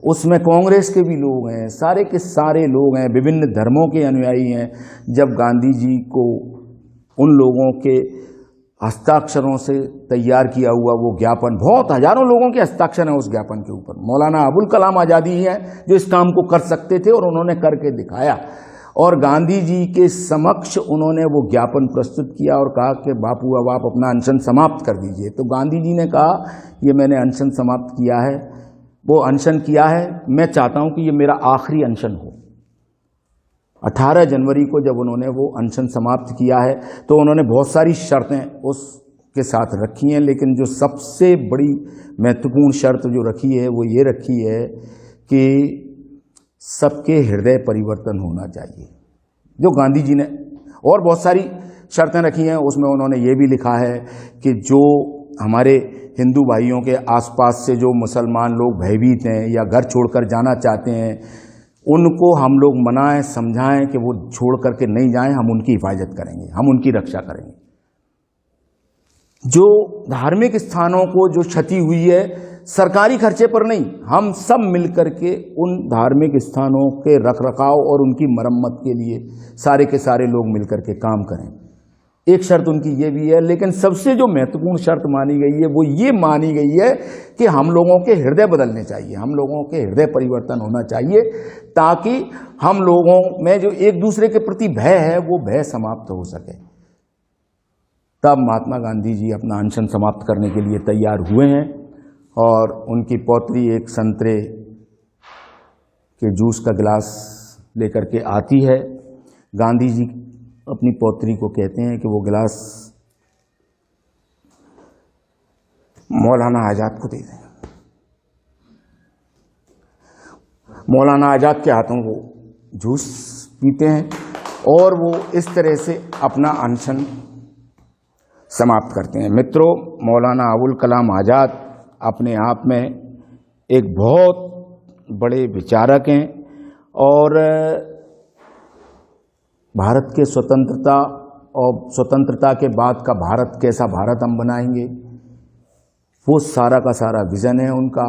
उसमें कांग्रेस के भी लोग हैं, सारे के सारे लोग हैं, विभिन्न धर्मों के अनुयायी हैं। जब गांधी जी को उन लोगों के हस्ताक्षरों से तैयार किया हुआ वो ज्ञापन, बहुत हजारों लोगों के हस्ताक्षर हैं उस ज्ञापन के ऊपर, मौलाना अबुल कलाम आज़ाद ही हैं जो इस काम को कर सकते थे और उन्होंने करके दिखाया। और गांधी जी के समक्ष उन्होंने वो ज्ञापन प्रस्तुत किया और कहा कि बापू अब आप अपना अनशन समाप्त कर दीजिए। तो गांधी जी ने कहा ये मैंने अनशन समाप्त किया है, वो अनशन किया है, मैं चाहता हूं कि ये मेरा आखिरी अनशन हो। 18 जनवरी को जब उन्होंने वो अनशन समाप्त किया है तो उन्होंने बहुत सारी शर्तें उसके साथ रखी हैं, लेकिन जो सबसे बड़ी महत्वपूर्ण शर्त जो रखी है वो ये रखी है कि सबके हृदय परिवर्तन होना चाहिए, जो गांधी जी ने, और बहुत सारी शर्तें रखी हैं। उसमें उन्होंने ये भी लिखा है कि जो हमारे हिंदू भाइयों के आसपास से जो मुसलमान लोग भयभीत हैं या घर छोड़कर जाना चाहते हैं, उनको हम लोग मनाएं, समझाएं कि वो छोड़ करके नहीं जाएं, हम उनकी हिफाजत करेंगे, हम उनकी रक्षा करेंगे। जो धार्मिक स्थानों को जो क्षति हुई है सरकारी खर्चे पर नहीं, हम सब मिलकर के उन धार्मिक स्थानों के रखरखाव और उनकी मरम्मत के लिए सारे के सारे लोग मिलकर के काम करें। एक शर्त उनकी ये भी है, लेकिन सबसे जो महत्वपूर्ण शर्त मानी गई है वो ये मानी गई है कि हम लोगों के हृदय बदलने चाहिए, हम लोगों के हृदय परिवर्तन होना चाहिए, ताकि हम लोगों में जो एक दूसरे के प्रति भय है वो भय समाप्त हो सके। तब महात्मा गांधी जी अपना अनशन समाप्त करने के लिए तैयार हुए हैं और उनकी पौत्री एक संतरे के जूस का गिलास लेकर के आती है। गांधी जी अपनी पौत्री को कहते हैं कि वो गिलास मौलाना आज़ाद को दे दें। मौलाना आज़ाद के हाथों वो जूस पीते हैं और वो इस तरह से अपना अनशन समाप्त करते हैं। मित्रों, मौलाना अबुल कलाम आज़ाद अपने आप में एक बहुत बड़े विचारक हैं और भारत के स्वतंत्रता और स्वतंत्रता के बाद का भारत, कैसा भारत हम बनाएंगे, वो सारा का सारा विज़न है उनका।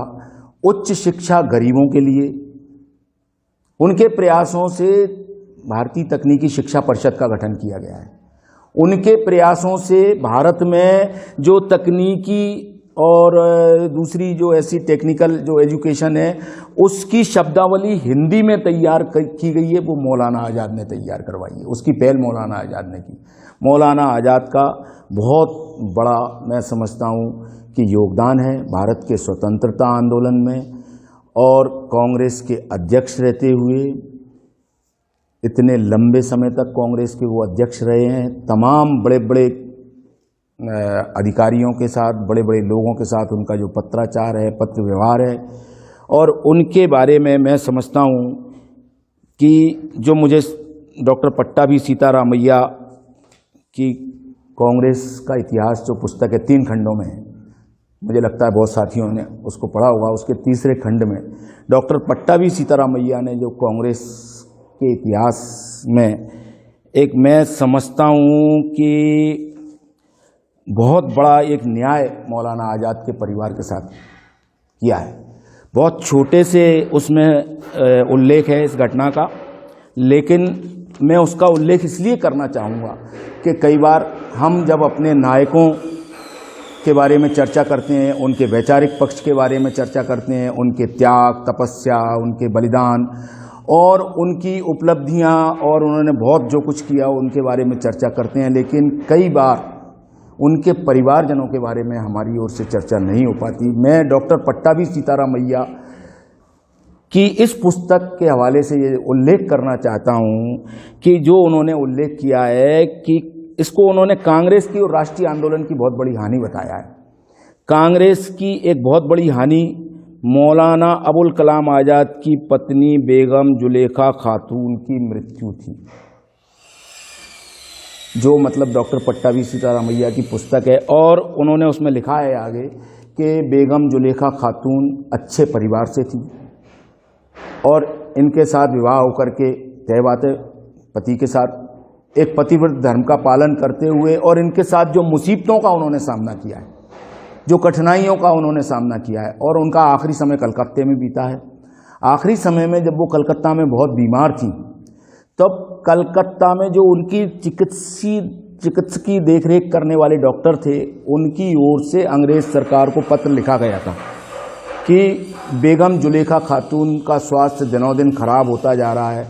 उच्च शिक्षा गरीबों के लिए, उनके प्रयासों से भारतीय तकनीकी शिक्षा परिषद का गठन किया गया है। उनके प्रयासों से भारत में जो तकनीकी और दूसरी जो ऐसी टेक्निकल जो एजुकेशन है उसकी शब्दावली हिंदी में तैयार की गई है, वो मौलाना आज़ाद ने तैयार करवाई है। उसकी पहल मौलाना आज़ाद ने की। मौलाना आज़ाद का बहुत बड़ा मैं समझता हूँ कि योगदान है भारत के स्वतंत्रता आंदोलन में, और कांग्रेस के अध्यक्ष रहते हुए इतने लंबे समय तक कांग्रेस के वो अध्यक्ष रहे हैं। तमाम बड़े बड़े अधिकारियों के साथ, बड़े बड़े लोगों के साथ उनका जो पत्राचार है, पत्र व्यवहार है, और उनके बारे में मैं समझता हूँ कि जो मुझे डॉक्टर पट्टाभी सीतारामैया की कांग्रेस का इतिहास जो पुस्तक है 3 खंडों में है, मुझे लगता है बहुत साथियों ने उसको पढ़ा होगा। उसके तीसरे खंड में डॉक्टर पट्टाभी सीतारामैया ने जो कांग्रेस के इतिहास में एक मैं समझता हूँ कि बहुत बड़ा एक न्याय मौलाना आज़ाद के परिवार के साथ किया है। बहुत छोटे से उसमें उल्लेख है इस घटना का, लेकिन मैं उसका उल्लेख इसलिए करना चाहूँगा कि कई बार हम जब अपने नायकों के बारे में चर्चा करते हैं, उनके वैचारिक पक्ष के बारे में चर्चा करते हैं, उनके त्याग, तपस्या, उनके बलिदान और उनकी उपलब्धियां और उन्होंने बहुत जो कुछ किया उनके बारे में चर्चा करते हैं, लेकिन कई बार उनके परिवारजनों के बारे में हमारी ओर से चर्चा नहीं हो पाती। मैं डॉक्टर पट्टाभी सीतारामैया की इस पुस्तक के हवाले से ये उल्लेख करना चाहता हूँ कि जो उन्होंने उल्लेख किया है कि इसको उन्होंने कांग्रेस की और राष्ट्रीय आंदोलन की बहुत बड़ी हानि बताया है। कांग्रेस की एक बहुत बड़ी हानि मौलाना अबुल कलाम आज़ाद की पत्नी बेगम जुलेखा खातून की मृत्यु थी, जो मतलब डॉक्टर पट्टाभी सीतारामैया की पुस्तक है। और उन्होंने उसमें लिखा है आगे कि बेगम जुलेखा खातून अच्छे परिवार से थी और इनके साथ विवाह होकर के तय बात है पति के साथ एक पतिव्रत धर्म का पालन करते हुए, और इनके साथ जो मुसीबतों का उन्होंने सामना किया है, जो कठिनाइयों का उन्होंने सामना किया है, और उनका आखिरी समय कलकत्ते में बीता है। आखिरी समय में जब वो कलकत्ता में बहुत बीमार थी, तब कलकत्ता में जो उनकी चिकित्सकीय देखरेख करने वाले डॉक्टर थे, उनकी ओर से अंग्रेज सरकार को पत्र लिखा गया था कि बेगम जुलेखा खातून का स्वास्थ्य दिनों दिन खराब होता जा रहा है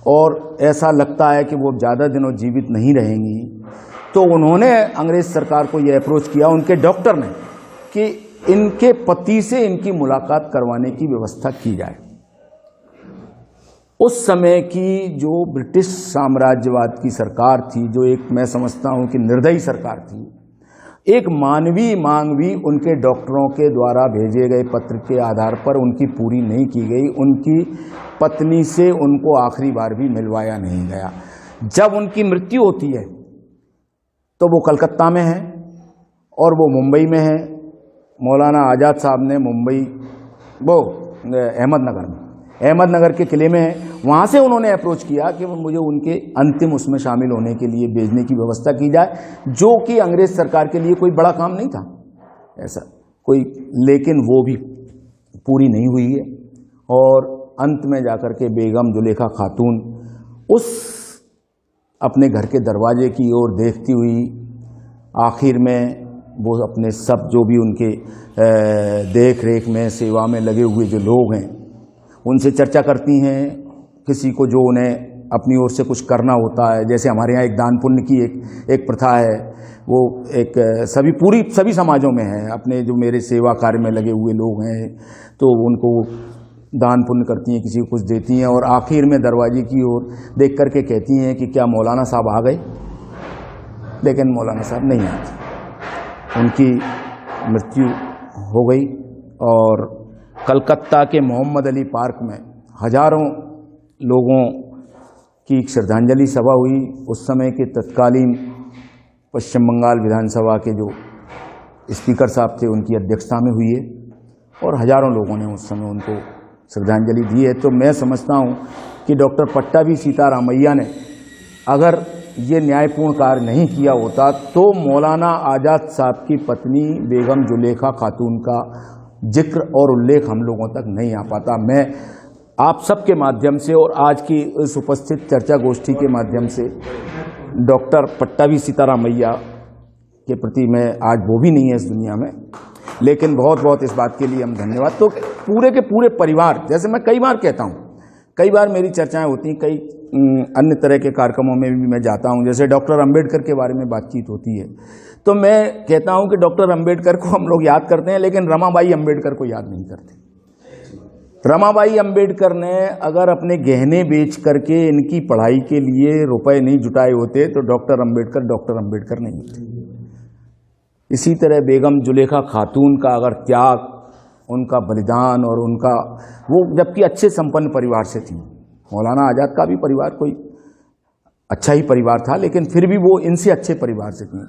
और ऐसा लगता है कि वो ज़्यादा दिनों जीवित नहीं रहेंगी। तो उन्होंने अंग्रेज सरकार को ये अप्रोच किया, उनके डॉक्टर ने, कि इनके पति से इनकी मुलाकात करवाने की व्यवस्था की जाए। उस समय की जो ब्रिटिश साम्राज्यवाद की सरकार थी, जो एक मैं समझता हूँ कि निर्दयी सरकार थी, एक मानवीय मांग भी उनके डॉक्टरों के द्वारा भेजे गए पत्र के आधार पर उनकी पूरी नहीं की गई। उनकी पत्नी से उनको आखिरी बार भी मिलवाया नहीं गया। जब उनकी मृत्यु होती है तो वो कलकत्ता में है और वो मुंबई में है। मौलाना आज़ाद साहब ने मुंबई वो अहमदनगर के किले में है, वहाँ से उन्होंने अप्रोच किया कि मुझे उनके अंतिम उसमें शामिल होने के लिए भेजने की व्यवस्था की जाए, जो कि अंग्रेज सरकार के लिए कोई बड़ा काम नहीं था ऐसा कोई, लेकिन वो भी पूरी नहीं हुई है। और अंत में जाकर के बेगम जुलेखा खातून उस अपने घर के दरवाजे की ओर देखती हुई आखिर में वो अपने सब जो भी उनके देख रेख में सेवा में लगे हुए जो लोग हैं उनसे चर्चा करती हैं। किसी को जो उन्हें अपनी ओर से कुछ करना होता है, जैसे हमारे यहाँ एक दान पुण्य की एक प्रथा है, वो एक सभी समाजों में है। अपने जो मेरे सेवा कार्य में लगे हुए लोग हैं तो उनको दान पुण्य करती हैं, किसी को कुछ देती हैं और आखिर में दरवाजे की ओर देख करके कहती हैं कि क्या मौलाना साहब आ गए, लेकिन मौलाना साहब नहीं आते। उनकी मृत्यु हो गई और कलकत्ता के मोहम्मद अली पार्क में हजारों लोगों की एक श्रद्धांजलि सभा हुई। उस समय के तत्कालीन पश्चिम बंगाल विधानसभा के जो स्पीकर साहब थे उनकी अध्यक्षता में हुई है और हजारों लोगों ने उस समय उनको श्रद्धांजलि दी है। तो मैं समझता हूँ कि डॉक्टर पट्टाभी सीतारामैया ने अगर ये न्यायपूर्ण कार्य नहीं किया होता तो मौलाना आज़ाद साहब की पत्नी बेगम जुलेखा खातून का जिक्र और उल्लेख हम लोगों तक नहीं आ पाता। मैं आप सबके माध्यम से और आज की इस उपस्थित चर्चा गोष्ठी के माध्यम से डॉक्टर पट्टाभी सीतारामैया के प्रति, मैं आज वो भी नहीं है इस दुनिया में, लेकिन बहुत बहुत इस बात के लिए हम धन्यवाद। तो पूरे के पूरे परिवार, जैसे मैं कई बार कहता हूँ, कई बार मेरी चर्चाएं होती हैं, कई अन्य तरह के कार्यक्रमों में भी मैं जाता हूँ, जैसे डॉक्टर अंबेडकर के बारे में बातचीत होती है, तो मैं कहता हूँ कि डॉक्टर अंबेडकर को हम लोग याद करते हैं लेकिन रमाबाई अंबेडकर को याद नहीं करते। रमाबाई अंबेडकर ने अगर अपने गहने बेच करके इनकी पढ़ाई के लिए रुपए नहीं जुटाए होते तो डॉक्टर अंबेडकर नहीं होते। इसी तरह बेगम जुलेखा खातून का अगर त्याग उनका बलिदान और उनका वो, जबकि अच्छे संपन्न परिवार से थी। मौलाना आज़ाद का भी परिवार कोई अच्छा ही परिवार था, लेकिन फिर भी वो इनसे अच्छे परिवार से थी।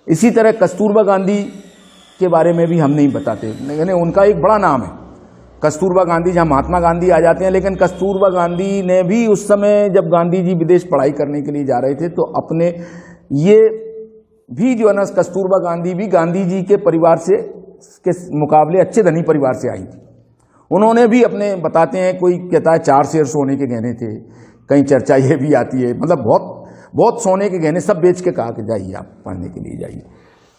इसी तरह कस्तूरबा गांधी के बारे में भी हम नहीं बताते, लेकिन उनका एक बड़ा नाम है कस्तूरबा गांधी। जहाँ महात्मा गांधी आ जाते हैं, लेकिन कस्तूरबा गांधी ने भी उस समय जब गांधी जी विदेश पढ़ाई करने के लिए जा रहे थे, तो अपने ये भी जो है ना, कस्तूरबा गांधी भी गांधी जी के परिवार से के मुकाबले अच्छे धनी परिवार से आई थी। उन्होंने भी अपने बताते हैं, कोई कहता है 4 शेर सोने के गहने थे, कहीं चर्चा ये भी आती है, मतलब बहुत सोने के गहने सब बेच के कहा कि जाइए आप पढ़ने के लिए जाइए।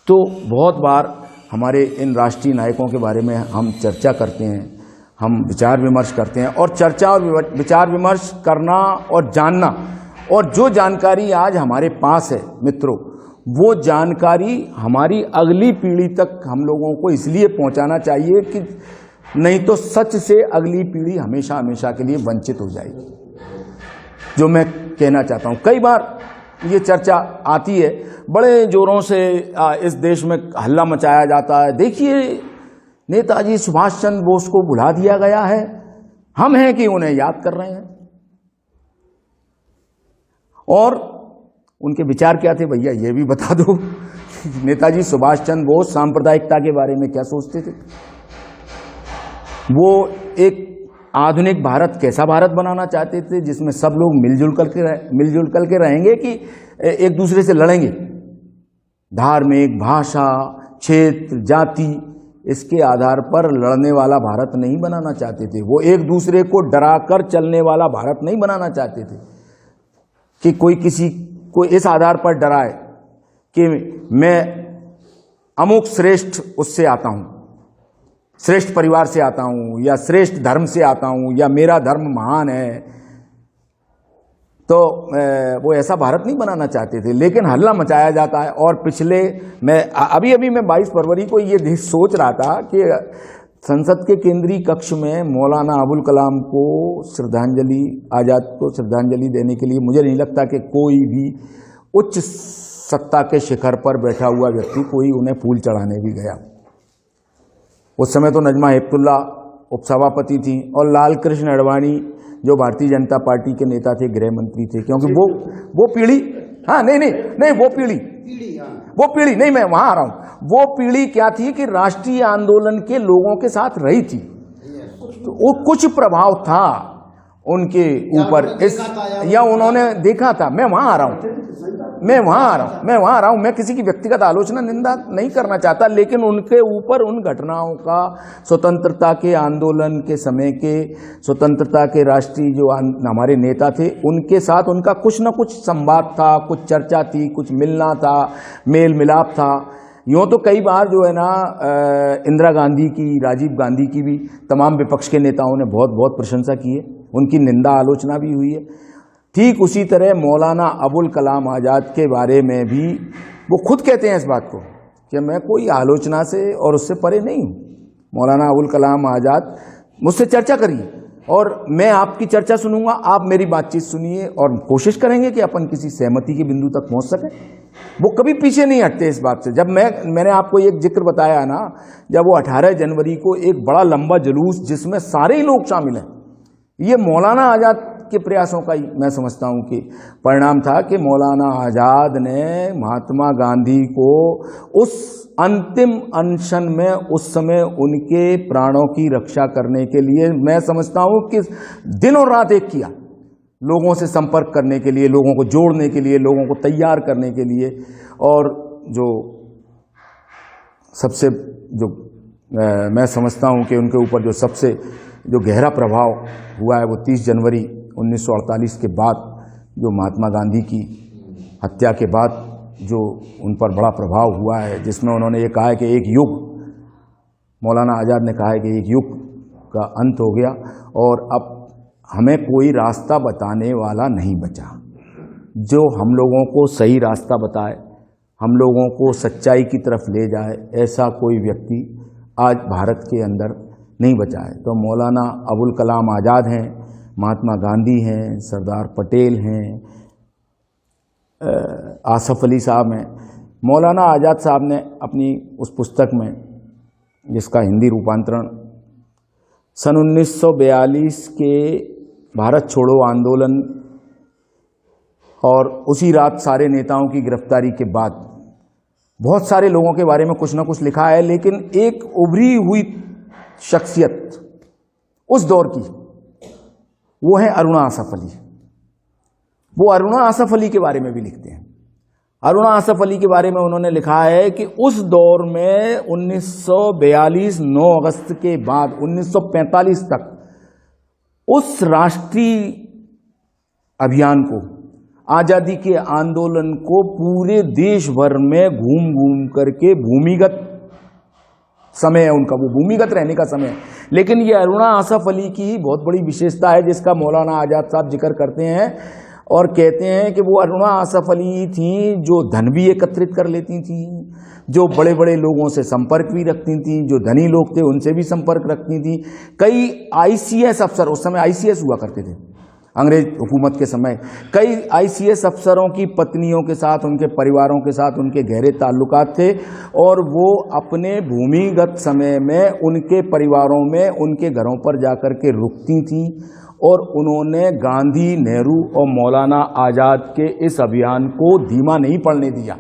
तो बहुत बार हमारे इन राष्ट्रीय नायकों के बारे में हम चर्चा करते हैं, हम विचार विमर्श करते हैं, और चर्चा और विचार विमर्श करना और जानना, और जो जानकारी आज हमारे पास है मित्रों, वो जानकारी हमारी अगली पीढ़ी तक हम लोगों को इसलिए पहुंचाना चाहिए कि नहीं तो सच से अगली पीढ़ी हमेशा हमेशा के लिए वंचित हो जाएगी। जो मैं कहना चाहता हूं, कई बार ये चर्चा आती है, बड़े जोरों से इस देश में हल्ला मचाया जाता है, देखिए नेताजी सुभाष चंद्र बोस को भुला दिया गया है, हम हैं कि उन्हें याद कर रहे हैं। और उनके विचार क्या थे भैया, ये भी बता दो। नेताजी सुभाष चंद्र बोस सांप्रदायिकता के बारे में क्या सोचते थे? वो एक आधुनिक भारत, कैसा भारत बनाना चाहते थे जिसमें सब लोग मिलजुल करके रहेंगे कि एक दूसरे से लड़ेंगे? धार्मिक, भाषा, क्षेत्र, जाति, इसके आधार पर लड़ने वाला भारत नहीं बनाना चाहते थे। वो एक दूसरे को डराकर चलने वाला भारत नहीं बनाना चाहते थे कि कोई किसी को इस आधार पर डराए कि मैं अमुक श्रेष्ठ उससे आता हूं, श्रेष्ठ परिवार से आता हूं, या श्रेष्ठ धर्म से आता हूं, या मेरा धर्म महान है। तो वो ऐसा भारत नहीं बनाना चाहते थे, लेकिन हल्ला मचाया जाता है। और पिछले अभी मैं 22 फरवरी को ये सोच रहा था कि संसद के केंद्रीय कक्ष में मौलाना अबुल कलाम को श्रद्धांजलि, आज़ाद को श्रद्धांजलि देने के लिए मुझे नहीं लगता कि कोई भी उच्च सत्ता के शिखर पर बैठा हुआ व्यक्ति कोई उन्हें फूल चढ़ाने भी गया। उस समय तो नजमा हेपतुल्ला उपसभापति थी, और लाल कृष्ण आडवाणी जो भारतीय जनता पार्टी के नेता थे, गृह मंत्री थे, क्योंकि वो पीढ़ी, हाँ नहीं वो पीढ़ी नहीं, मैं वहां आ रहा हूं। वो पीढ़ी क्या थी कि राष्ट्रीय आंदोलन के लोगों के साथ रही थी, तो वो कुछ प्रभाव था उनके ऊपर, इस या उन्होंने देखा था। मैं वहां आ रहा हूं। मैं किसी की व्यक्तिगत आलोचना, निंदा नहीं करना चाहता, लेकिन उनके ऊपर उन घटनाओं का, स्वतंत्रता के आंदोलन के समय के स्वतंत्रता के राष्ट्रीय जो हमारे नेता थे, उनके साथ उनका कुछ न कुछ संवाद था, कुछ चर्चा थी, कुछ मिलना था, मेल मिलाप था। यूँ तो कई बार जो है ना, इंदिरा गांधी की, राजीव गांधी की भी तमाम विपक्ष के नेताओं ने बहुत बहुत प्रशंसा की है, उनकी निंदा आलोचना भी हुई है। ठीक उसी तरह मौलाना अबुल कलाम आज़ाद के बारे में भी वो खुद कहते हैं इस बात को कि मैं कोई आलोचना से और उससे परे नहीं हूँ। मौलाना अबुल कलाम आज़ाद, मुझसे चर्चा करिए और मैं आपकी चर्चा सुनूंगा, आप मेरी बातचीत सुनिए, और कोशिश करेंगे कि अपन किसी सहमति के बिंदु तक पहुंच सकें। वो कभी पीछे नहीं हटते इस बात से। जब मैंने आपको एक जिक्र बताया ना, जब वो 18 जनवरी को एक बड़ा लंबा जुलूस जिसमें सारे ही लोग शामिल हैं, ये मौलाना आज़ाद के प्रयासों का ही मैं समझता हूं कि परिणाम था कि मौलाना आज़ाद ने महात्मा गांधी को उस अंतिम अनशन में, उस समय उनके प्राणों की रक्षा करने के लिए, मैं समझता हूं कि दिन और रात एक किया, लोगों से संपर्क करने के लिए, लोगों को जोड़ने के लिए, लोगों को तैयार करने के लिए। और जो सबसे मैं समझता हूं कि उनके ऊपर जो सबसे गहरा प्रभाव हुआ है वो 30 जनवरी 1948 के बाद, जो महात्मा गांधी की हत्या के बाद जो उन पर बड़ा प्रभाव हुआ है, जिसमें उन्होंने ये कहा है कि एक युग, मौलाना आज़ाद ने कहा है कि एक युग का अंत हो गया और अब हमें कोई रास्ता बताने वाला नहीं बचा, जो हम लोगों को सही रास्ता बताए, हम लोगों को सच्चाई की तरफ ले जाए, ऐसा कोई व्यक्ति आज भारत के अंदर नहीं बचा है। तो मौलाना अबुल कलाम आज़ाद हैं, महात्मा गांधी हैं, सरदार पटेल हैं, आसफ अली साहब हैं। मौलाना आज़ाद साहब ने अपनी उस पुस्तक में, जिसका हिंदी रूपांतरण सन 1942 के भारत छोड़ो आंदोलन और उसी रात सारे नेताओं की गिरफ्तारी के बाद बहुत सारे लोगों के बारे में कुछ ना कुछ लिखा है, लेकिन एक उभरी हुई शख्सियत उस दौर की वो है अरुणा आसफ अली। वो अरुणा आसफ अली के बारे में भी लिखते हैं। अरुणा आसफ अली के बारे में उन्होंने लिखा है कि उस दौर में 1942 9 अगस्त के बाद 1945 तक उस राष्ट्रीय अभियान को, आजादी के आंदोलन को पूरे देश भर में घूम घूम करके भूमिगत समय है उनका, वो भूमिगत रहने का समय है। लेकिन ये अरुणा आसफ अली की बहुत बड़ी विशेषता है जिसका मौलाना आजाद साहब जिक्र करते हैं और कहते हैं कि वो अरुणा आसफ अली थी जो धन भी एकत्रित कर लेती थी, जो बड़े बड़े लोगों से संपर्क भी रखती थी, जो धनी लोग थे उनसे भी संपर्क रखती थी। कई आईसीएस अफसर, उस समय आईसीएस हुआ करते थे अंग्रेज हुकूमत के समय, कई आईसीएस अफसरों की पत्नियों के साथ, उनके परिवारों के साथ उनके गहरे ताल्लुकात थे और वो अपने भूमिगत समय में उनके परिवारों में, उनके घरों पर जाकर के रुकती थीं और उन्होंने गांधी, नेहरू और मौलाना आज़ाद के इस अभियान को धीमा नहीं पड़ने दिया।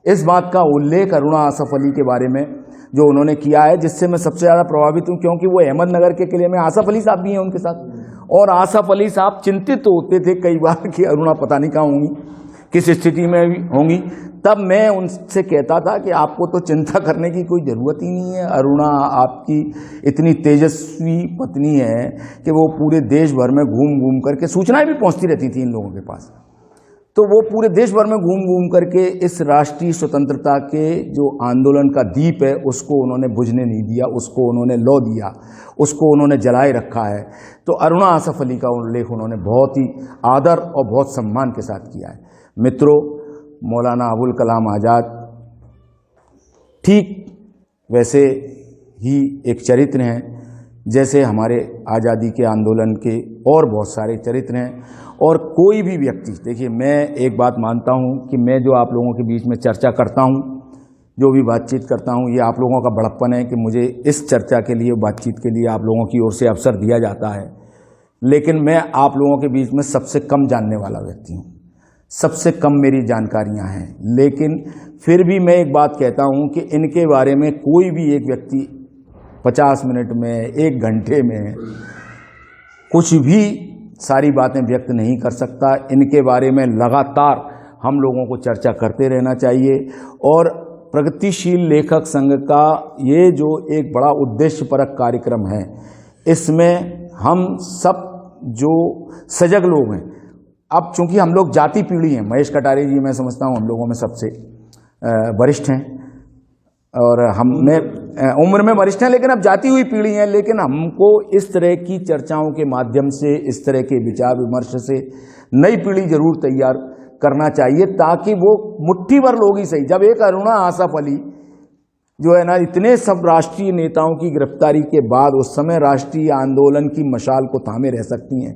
इस बात का उल्लेख अरुणा आसफ अली के बारे में जो उन्होंने किया है, जिससे मैं सबसे ज़्यादा प्रभावित हूँ, क्योंकि वो अहमदनगर के किले में आसफ अली साहब भी हैं उनके साथ, और आसफ अली साहब चिंतित तो होते थे कई बार कि अरुणा पता नहीं कहाँ होंगी, किस स्थिति में होंगी। तब मैं उनसे कहता था कि आपको तो चिंता करने की कोई ज़रूरत ही नहीं है, अरुणा आपकी इतनी तेजस्वी पत्नी है कि वो पूरे देश भर में घूम घूम करके, सूचनाएं भी पहुंचती रहती थी इन लोगों के पास, तो वो पूरे देश भर में घूम घूम करके इस राष्ट्रीय स्वतंत्रता के जो आंदोलन का दीप है उसको उन्होंने बुझने नहीं दिया, उसको उन्होंने लौ दिया, उसको उन्होंने जलाए रखा है। तो अरुणा आसफ अली का उल्लेख उन्होंने बहुत ही आदर और बहुत सम्मान के साथ किया है। मित्रों, मौलाना अबुल कलाम आज़ाद ठीक वैसे ही एक चरित्र हैं जैसे हमारे आज़ादी के आंदोलन के और बहुत सारे चरित्र हैं। और कोई भी व्यक्ति, देखिए मैं एक बात मानता हूं कि मैं जो आप लोगों के बीच में चर्चा करता हूं, जो भी बातचीत करता हूं, ये आप लोगों का बड़प्पन है कि मुझे इस चर्चा के लिए, बातचीत के लिए आप लोगों की ओर से अवसर दिया जाता है। लेकिन मैं आप लोगों के बीच में सबसे कम जानने वाला व्यक्ति हूँ, सबसे कम मेरी जानकारियाँ हैं। लेकिन फिर भी मैं एक बात कहता हूँ कि इनके बारे में कोई भी एक व्यक्ति 50 मिनट में, 1 घंटे में कुछ भी सारी बातें व्यक्त नहीं कर सकता। इनके बारे में लगातार हम लोगों को चर्चा करते रहना चाहिए। और प्रगतिशील लेखक संघ का ये जो एक बड़ा उद्देश्यपरक कार्यक्रम है, इसमें हम सब जो सजग लोग हैं, अब चूंकि हम लोग जाति पीढ़ी हैं, महेश कटारे जी मैं समझता हूँ हम लोगों में सबसे वरिष्ठ हैं और हमने उम्र में वरिष्ठ हैं, लेकिन अब जाती हुई पीढ़ी है। लेकिन हमको इस तरह की चर्चाओं के माध्यम से, इस तरह के विचार विमर्श से नई पीढ़ी जरूर तैयार करना चाहिए, ताकि वो मुट्ठी भर लोग ही सही, जब एक अरुणा आसफ अली जो है ना, इतने सब राष्ट्रीय नेताओं की गिरफ्तारी के बाद उस समय राष्ट्रीय आंदोलन की मशाल को थामे रह सकती हैं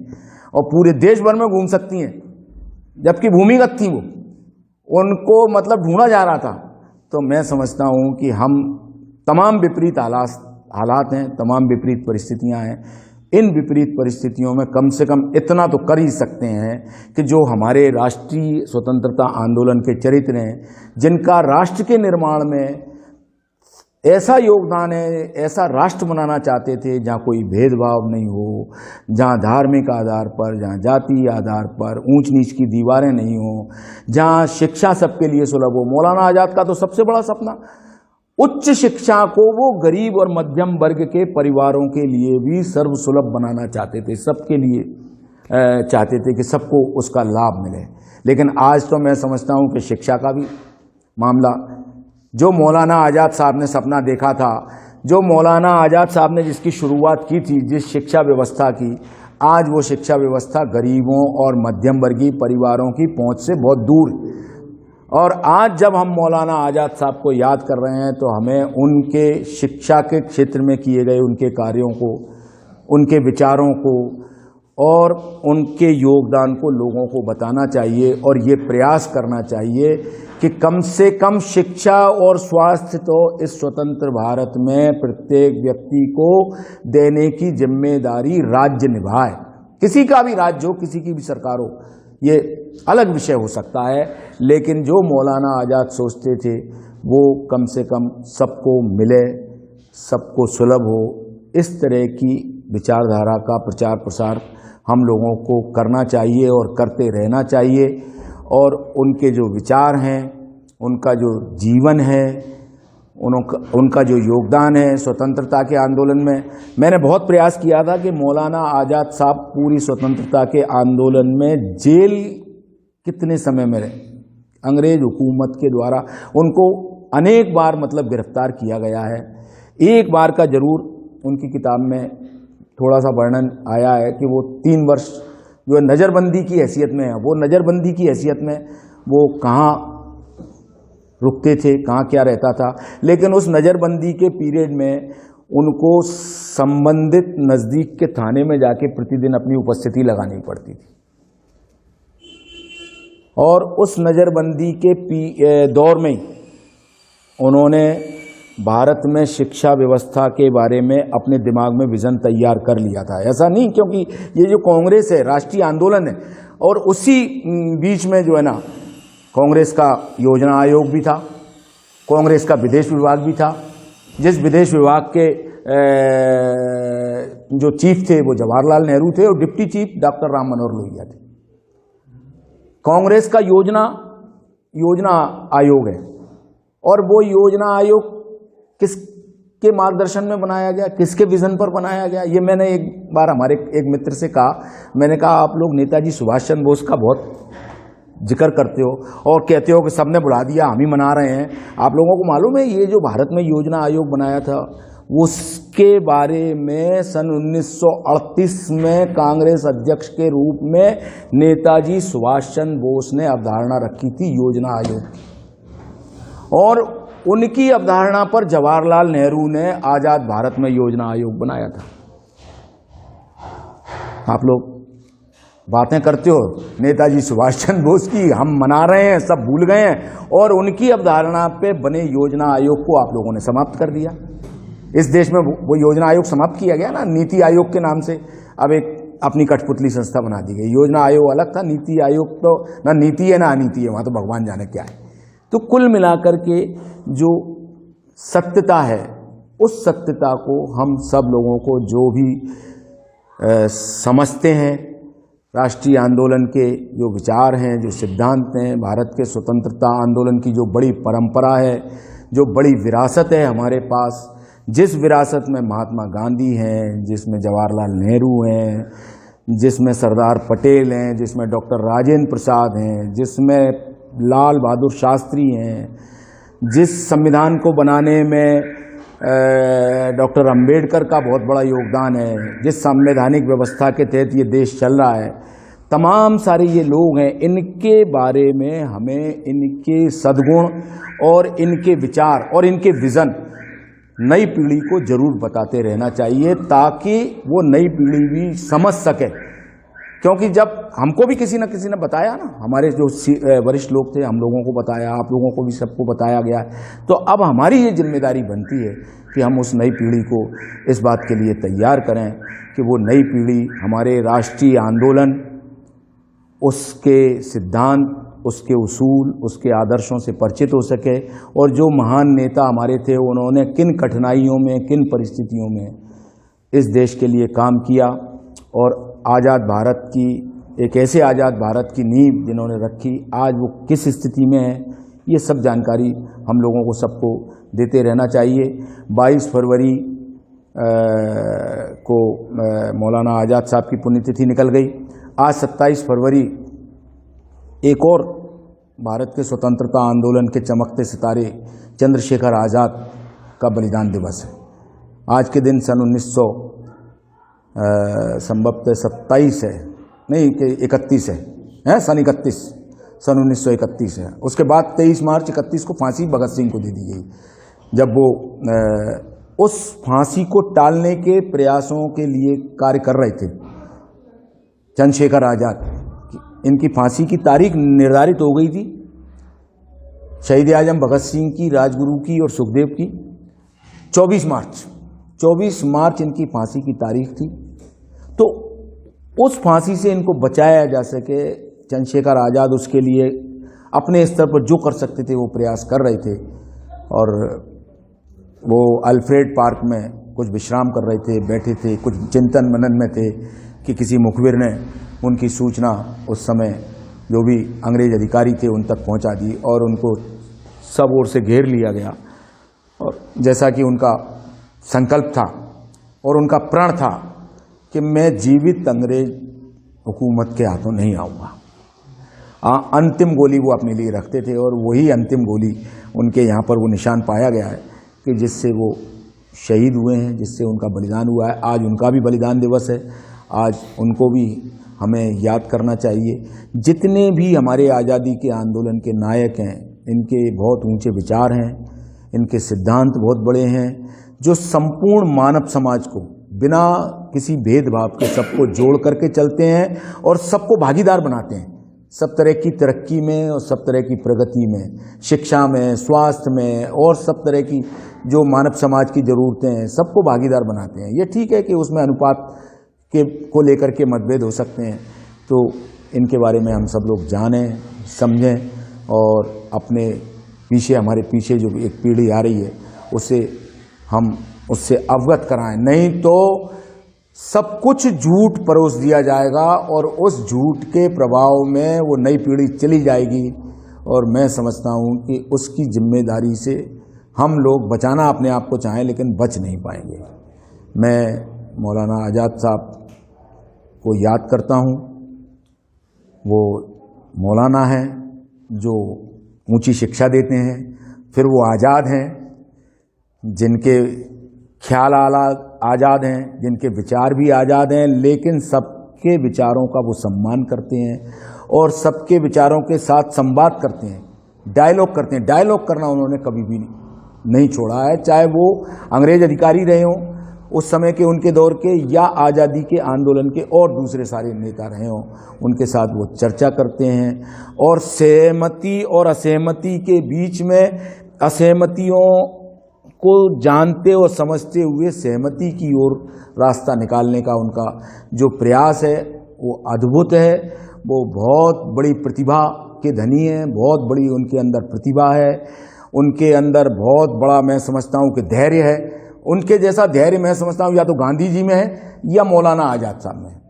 और पूरे देश भर में घूम सकती हैं, जबकि भूमिगत थी वो, उनको मतलब ढूंढा जा रहा था। तो मैं समझता हूँ कि हम तमाम विपरीत हालात हैं, तमाम विपरीत परिस्थितियाँ हैं। इन विपरीत परिस्थितियों में कम से कम इतना तो कर ही सकते हैं कि जो हमारे राष्ट्रीय स्वतंत्रता आंदोलन के चरित्र हैं, जिनका राष्ट्र के निर्माण में ऐसा योगदान है, ऐसा राष्ट्र बनाना चाहते थे जहाँ कोई भेदभाव नहीं हो, जहाँ धार्मिक आधार पर, जहाँ जातीय आधार पर ऊंच नीच की दीवारें नहीं हो, जहाँ शिक्षा सबके लिए सुलभ हो। मौलाना आज़ाद का तो सबसे बड़ा सपना उच्च शिक्षा को वो गरीब और मध्यम वर्ग के परिवारों के लिए भी सर्वसुलभ बनाना चाहते थे, सबके लिए चाहते थे कि सबको उसका लाभ मिले। लेकिन आज तो मैं समझता हूँ कि शिक्षा का भी मामला, जो मौलाना आज़ाद साहब ने सपना देखा था, जो मौलाना आज़ाद साहब ने जिसकी शुरुआत की थी, जिस शिक्षा व्यवस्था की, आज वो शिक्षा व्यवस्था गरीबों और मध्यम वर्गीय परिवारों की पहुंच से बहुत दूर। और आज जब हम मौलाना आज़ाद साहब को याद कर रहे हैं तो हमें उनके शिक्षा के क्षेत्र में किए गए उनके कार्यों को, उनके विचारों को और उनके योगदान को लोगों को बताना चाहिए और ये प्रयास करना चाहिए कि कम से कम शिक्षा और स्वास्थ्य तो इस स्वतंत्र भारत में प्रत्येक व्यक्ति को देने की जिम्मेदारी राज्य निभाए। किसी का भी राज्य हो, किसी की भी सरकार हो, ये अलग विषय हो सकता है, लेकिन जो मौलाना आज़ाद सोचते थे वो कम से कम सबको मिले, सबको सुलभ हो, इस तरह की विचारधारा का प्रचार प्रसार हम लोगों को करना चाहिए और करते रहना चाहिए। और उनके जो विचार हैं, उनका जो जीवन है, उनका जो योगदान है स्वतंत्रता के आंदोलन में, मैंने बहुत प्रयास किया था कि मौलाना आज़ाद साहब पूरी स्वतंत्रता के आंदोलन में जेल कितने समय में रहे। अंग्रेज हुकूमत के द्वारा उनको अनेक बार मतलब गिरफ्तार किया गया है। एक बार का जरूर उनकी किताब में थोड़ा सा वर्णन आया है कि वो 3 वर्ष जो नज़रबंदी की हैसियत में है, वो नज़रबंदी की हैसियत में वो कहाँ रुकते थे, कहाँ क्या रहता था। लेकिन उस नज़रबंदी के पीरियड में उनको संबंधित नज़दीक के थाने में जाके प्रतिदिन अपनी उपस्थिति लगानी पड़ती थी। और उस नज़रबंदी के दौर में उन्होंने भारत में शिक्षा व्यवस्था के बारे में अपने दिमाग में विज़न तैयार कर लिया था। ऐसा नहीं, क्योंकि ये जो कांग्रेस है राष्ट्रीय आंदोलन है, और उसी बीच में जो है ना कांग्रेस का योजना आयोग भी था, कांग्रेस का विदेश विभाग भी था, जिस विदेश विभाग के जो चीफ थे वो जवाहरलाल नेहरू थे और deputy chief doctor Ram Manohar Lohia थे। कांग्रेस का योजना आयोग है, और वो योजना आयोग किसके मार्गदर्शन में बनाया गया, किसके विजन पर बनाया गया। ये मैंने एक बार हमारे एक मित्र से कहा, मैंने कहा आप लोग नेताजी सुभाष चंद्र बोस का बहुत जिक्र करते हो और कहते हो कि सबने बुला दिया, हम ही मना रहे हैं। आप लोगों को मालूम है ये जो भारत में योजना आयोग बनाया था उसके बारे में सन 1938 में कांग्रेस अध्यक्ष के रूप में नेताजी सुभाष चंद्र बोस ने अवधारणा रखी थी योजना आयोग की, और उनकी अवधारणा पर जवाहरलाल नेहरू ने आज़ाद भारत में योजना आयोग बनाया था। आप लोग बातें करते हो नेताजी सुभाष चंद्र बोस की, हम मना रहे हैं, सब भूल गए हैं, और उनकी अवधारणा पे बने योजना आयोग को आप लोगों ने समाप्त कर दिया। इस देश में वो योजना आयोग समाप्त किया गया ना, नीति आयोग के नाम से अब एक अपनी कठपुतली संस्था बना दी गई। योजना आयोग अलग था, नीति आयोग तो ना नीति है ना अनीति है, वहाँ तो भगवान जाने क्या है। तो कुल मिलाकर के जो सत्यता है, उस सत्यता को हम सब लोगों को जो भी समझते हैं, राष्ट्रीय आंदोलन के जो विचार हैं, जो सिद्धांत हैं, भारत के स्वतंत्रता आंदोलन की जो बड़ी परंपरा है, जो बड़ी विरासत है हमारे पास, जिस विरासत में महात्मा गांधी हैं, जिसमें जवाहरलाल नेहरू हैं, जिसमें सरदार पटेल हैं, जिसमें डॉक्टर राजेंद्र प्रसाद हैं, जिसमें लाल बहादुर शास्त्री हैं, जिस संविधान को बनाने में डॉक्टर अंबेडकर का बहुत बड़ा योगदान है, जिस संवैधानिक व्यवस्था के तहत ये देश चल रहा है, तमाम सारे ये लोग हैं, इनके बारे में हमें इनके सद्गुण और इनके विचार और इनके विज़न नई पीढ़ी को जरूर बताते रहना चाहिए, ताकि वो नई पीढ़ी भी समझ सके। क्योंकि जब हमको भी किसी न किसी ने बताया ना, हमारे जो वरिष्ठ लोग थे, हम लोगों को बताया, आप लोगों को भी सबको बताया गया, तो अब हमारी ये जिम्मेदारी बनती है कि हम उस नई पीढ़ी को इस बात के लिए तैयार करें कि वो नई पीढ़ी हमारे राष्ट्रीय आंदोलन, उसके सिद्धांत, उसके उसूल, उसके आदर्शों से परिचित हो सके, और जो महान नेता हमारे थे उन्होंने किन कठिनाइयों में, किन परिस्थितियों में इस देश के लिए काम किया, और आज़ाद भारत की एक ऐसे आज़ाद भारत की नींव जिन्होंने रखी, आज वो किस स्थिति में है, ये सब जानकारी हम लोगों को सबको देते रहना चाहिए। 22 फरवरी को मौलाना आज़ाद साहब की पुण्यतिथि निकल गई। आज 27 फरवरी एक और भारत के स्वतंत्रता आंदोलन के चमकते सितारे चंद्रशेखर आज़ाद का बलिदान दिवस है। आज के दिन सन 1900 संभवतः 27 है, नहीं कि 31 है, सन 1931 है। उसके बाद 23 मार्च 31 को फांसी भगत सिंह को दे दी गई, जब वो उस फांसी को टालने के प्रयासों के लिए कार्य कर रहे थे। चंद्रशेखर आज़ाद, इनकी फांसी की तारीख निर्धारित हो गई थी। शहीद आजम भगत सिंह की, राजगुरु की और सुखदेव की 24 मार्च इनकी फांसी की तारीख थी। तो उस फांसी से इनको बचाया जा सके, चंद्रशेखर आज़ाद उसके लिए अपने स्तर पर जो कर सकते थे वो प्रयास कर रहे थे। और वो अल्फ्रेड पार्क में कुछ विश्राम कर रहे थे, बैठे थे, कुछ चिंतन मनन में थे कि किसी मुखबिर ने उनकी सूचना उस समय जो भी अंग्रेज अधिकारी थे उन तक पहुंचा दी और उनको सब ओर से घेर लिया गया। और जैसा कि उनका संकल्प था और उनका प्रण था कि मैं जीवित अंग्रेज हुकूमत के हाथों नहीं आऊँगा। अंतिम गोली वो अपने लिए रखते थे और वही अंतिम गोली उनके यहाँ पर वो निशान पाया गया है कि जिससे वो शहीद हुए हैं, जिससे उनका बलिदान हुआ है। आज उनका भी बलिदान दिवस है, आज उनको भी हमें याद करना चाहिए। जितने भी हमारे आज़ादी के आंदोलन के नायक हैं, इनके बहुत ऊंचे विचार हैं, इनके सिद्धांत बहुत बड़े हैं, जो संपूर्ण मानव समाज को बिना किसी भेदभाव के सबको जोड़ करके चलते हैं और सबको भागीदार बनाते हैं, सब तरह की तरक्की में और सब तरह की प्रगति में, शिक्षा में, स्वास्थ्य में और सब तरह की जो मानव समाज की ज़रूरतें हैं सबको भागीदार बनाते हैं। ये ठीक है कि उसमें अनुपात के को लेकर के मतभेद हो सकते हैं, तो इनके बारे में हम सब लोग जानें, समझें और अपने पीछे, हमारे पीछे जो एक पीढ़ी आ रही है उसे हम उससे अवगत कराएं। नहीं तो सब कुछ झूठ परोस दिया जाएगा और उस झूठ के प्रभाव में वो नई पीढ़ी चली जाएगी और मैं समझता हूँ कि उसकी जिम्मेदारी से हम लोग बचाना अपने आप को चाहें लेकिन बच नहीं पाएंगे। मैं मौलाना आज़ाद साहब को याद करता हूँ। वो मौलाना हैं जो ऊंची शिक्षा देते हैं, फिर वो आज़ाद हैं जिनके ख्याल आज़ाद हैं, जिनके विचार भी आज़ाद हैं, लेकिन सबके विचारों का वो सम्मान करते हैं और सबके विचारों के साथ संवाद करते हैं, डायलॉग करते हैं। डायलॉग करना उन्होंने कभी भी नहीं छोड़ा है, चाहे वो अंग्रेज अधिकारी रहे हों उस समय के उनके दौर के, या आज़ादी के आंदोलन के और दूसरे सारे नेता रहे हों, उनके साथ वो चर्चा करते हैं और सहमति और असहमति के बीच में असहमतियों को जानते और समझते हुए सहमति की ओर रास्ता निकालने का उनका जो प्रयास है वो अद्भुत है। वो बहुत बड़ी प्रतिभा के धनी हैं, बहुत बड़ी उनके अंदर प्रतिभा है, उनके अंदर बहुत बड़ा मैं समझता हूँ कि धैर्य है। उनके जैसा धैर्य मैं समझता हूँ या तो गांधी जी में है या मौलाना आज़ाद साहब में है।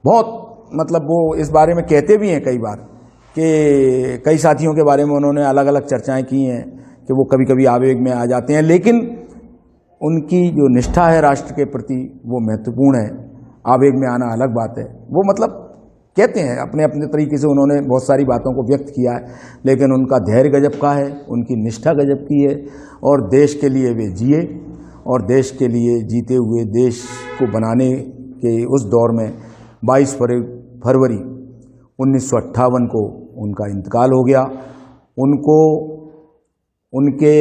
बहुत मतलब वो इस बारे में कहते भी हैं कई बार कि कई साथियों के बारे में उन्होंने अलग अलग चर्चाएं की हैं कि वो कभी कभी आवेग में आ जाते हैं, लेकिन उनकी जो निष्ठा है राष्ट्र के प्रति वो महत्वपूर्ण है। आवेग में आना अलग बात है। वो मतलब कहते हैं अपने अपने तरीके से उन्होंने बहुत सारी बातों को व्यक्त किया है, लेकिन उनका धैर्य गजब का है, उनकी निष्ठा गजब की है और देश के लिए वे जिए और देश के लिए जीते हुए देश को बनाने के उस दौर में 22 फरवरी 1958 को उनका इंतकाल हो गया। उनको उनके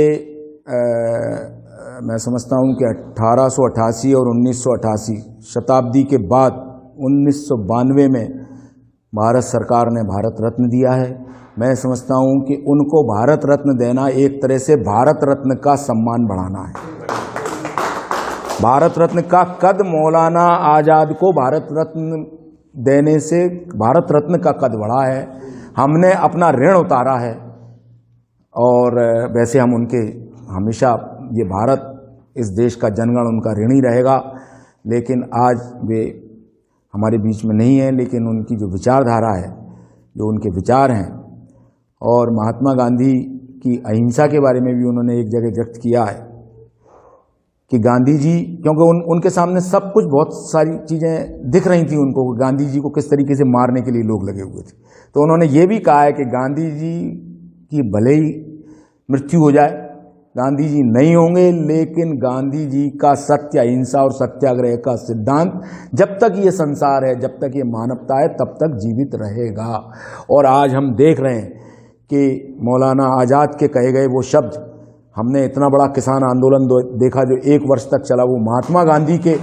मैं समझता हूँ कि 1888 और 1988 शताब्दी के बाद 1992 में भारत सरकार ने भारत रत्न दिया है। मैं समझता हूँ कि उनको भारत रत्न देना एक तरह से भारत रत्न का सम्मान बढ़ाना है। भारत रत्न का कद मौलाना आज़ाद को भारत रत्न देने से भारत रत्न का कद बढ़ा है। हमने अपना ऋण उतारा है और वैसे हम उनके हमेशा ये भारत इस देश का जनगण उनका ऋणी रहेगा, लेकिन आज वे हमारे बीच में नहीं है। लेकिन उनकी जो विचारधारा है, जो उनके विचार हैं, और महात्मा गांधी की अहिंसा के बारे में भी उन्होंने एक जगह व्यक्त किया है कि गांधी जी, क्योंकि उनके सामने सब कुछ बहुत सारी चीज़ें दिख रही थी उनको, गांधी जी को किस तरीके से मारने के लिए लोग लगे हुए थे, तो उन्होंने ये भी कहा है कि गांधी जी की भले ही मृत्यु हो जाए, गांधी जी नहीं होंगे, लेकिन गांधी जी का सत्य, अहिंसा और सत्याग्रह का सिद्धांत जब तक ये संसार है, जब तक ये मानवता है, तब तक जीवित रहेगा। और आज हम देख रहे हैं कि मौलाना आज़ाद के कहे गए वो शब्द, हमने इतना बड़ा किसान आंदोलन देखा जो 1 वर्ष तक चला, वो महात्मा गांधी के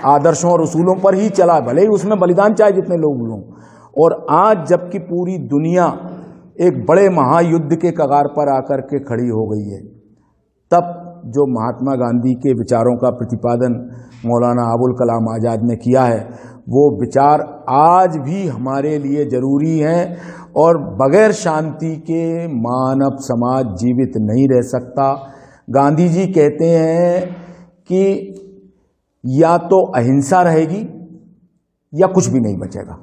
आदर्शों और उसूलों पर ही चला, भले ही उसमें बलिदान चाहे जितने लोग हों। और आज जबकि पूरी दुनिया एक बड़े महायुद्ध के कगार पर आकर के खड़ी हो गई है, तब जो महात्मा गांधी के विचारों का प्रतिपादन मौलाना अबुल कलाम आज़ाद ने किया है, वो विचार आज भी हमारे लिए ज़रूरी हैं और बगैर शांति के मानव समाज जीवित नहीं रह सकता। गांधी जी कहते हैं कि या तो अहिंसा रहेगी या कुछ भी नहीं बचेगा।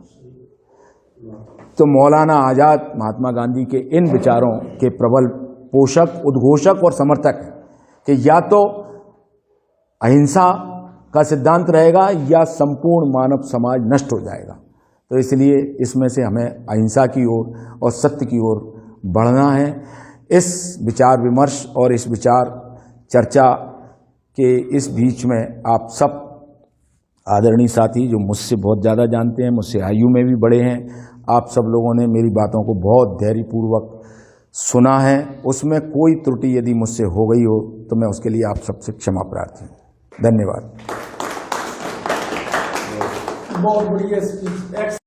तो मौलाना आज़ाद महात्मा गांधी के इन विचारों के प्रबल पोषक, उद्घोषक और समर्थक हैं कि या तो अहिंसा का सिद्धांत रहेगा या संपूर्ण मानव समाज नष्ट हो जाएगा। तो इसलिए इसमें से हमें अहिंसा की ओर और सत्य की ओर बढ़ना है। इस विचार विमर्श और इस विचार चर्चा के इस बीच में आप सब आदरणीय साथी जो मुझसे बहुत ज़्यादा जानते हैं, मुझसे आयु में भी बड़े हैं, आप सब लोगों ने मेरी बातों को बहुत धैर्यपूर्वक सुना है। उसमें कोई त्रुटि यदि मुझसे हो गई हो तो मैं उसके लिए आप सबसे क्षमा प्रार्थी हूँ। धन्यवाद। बहुत बढ़िया स्पीच।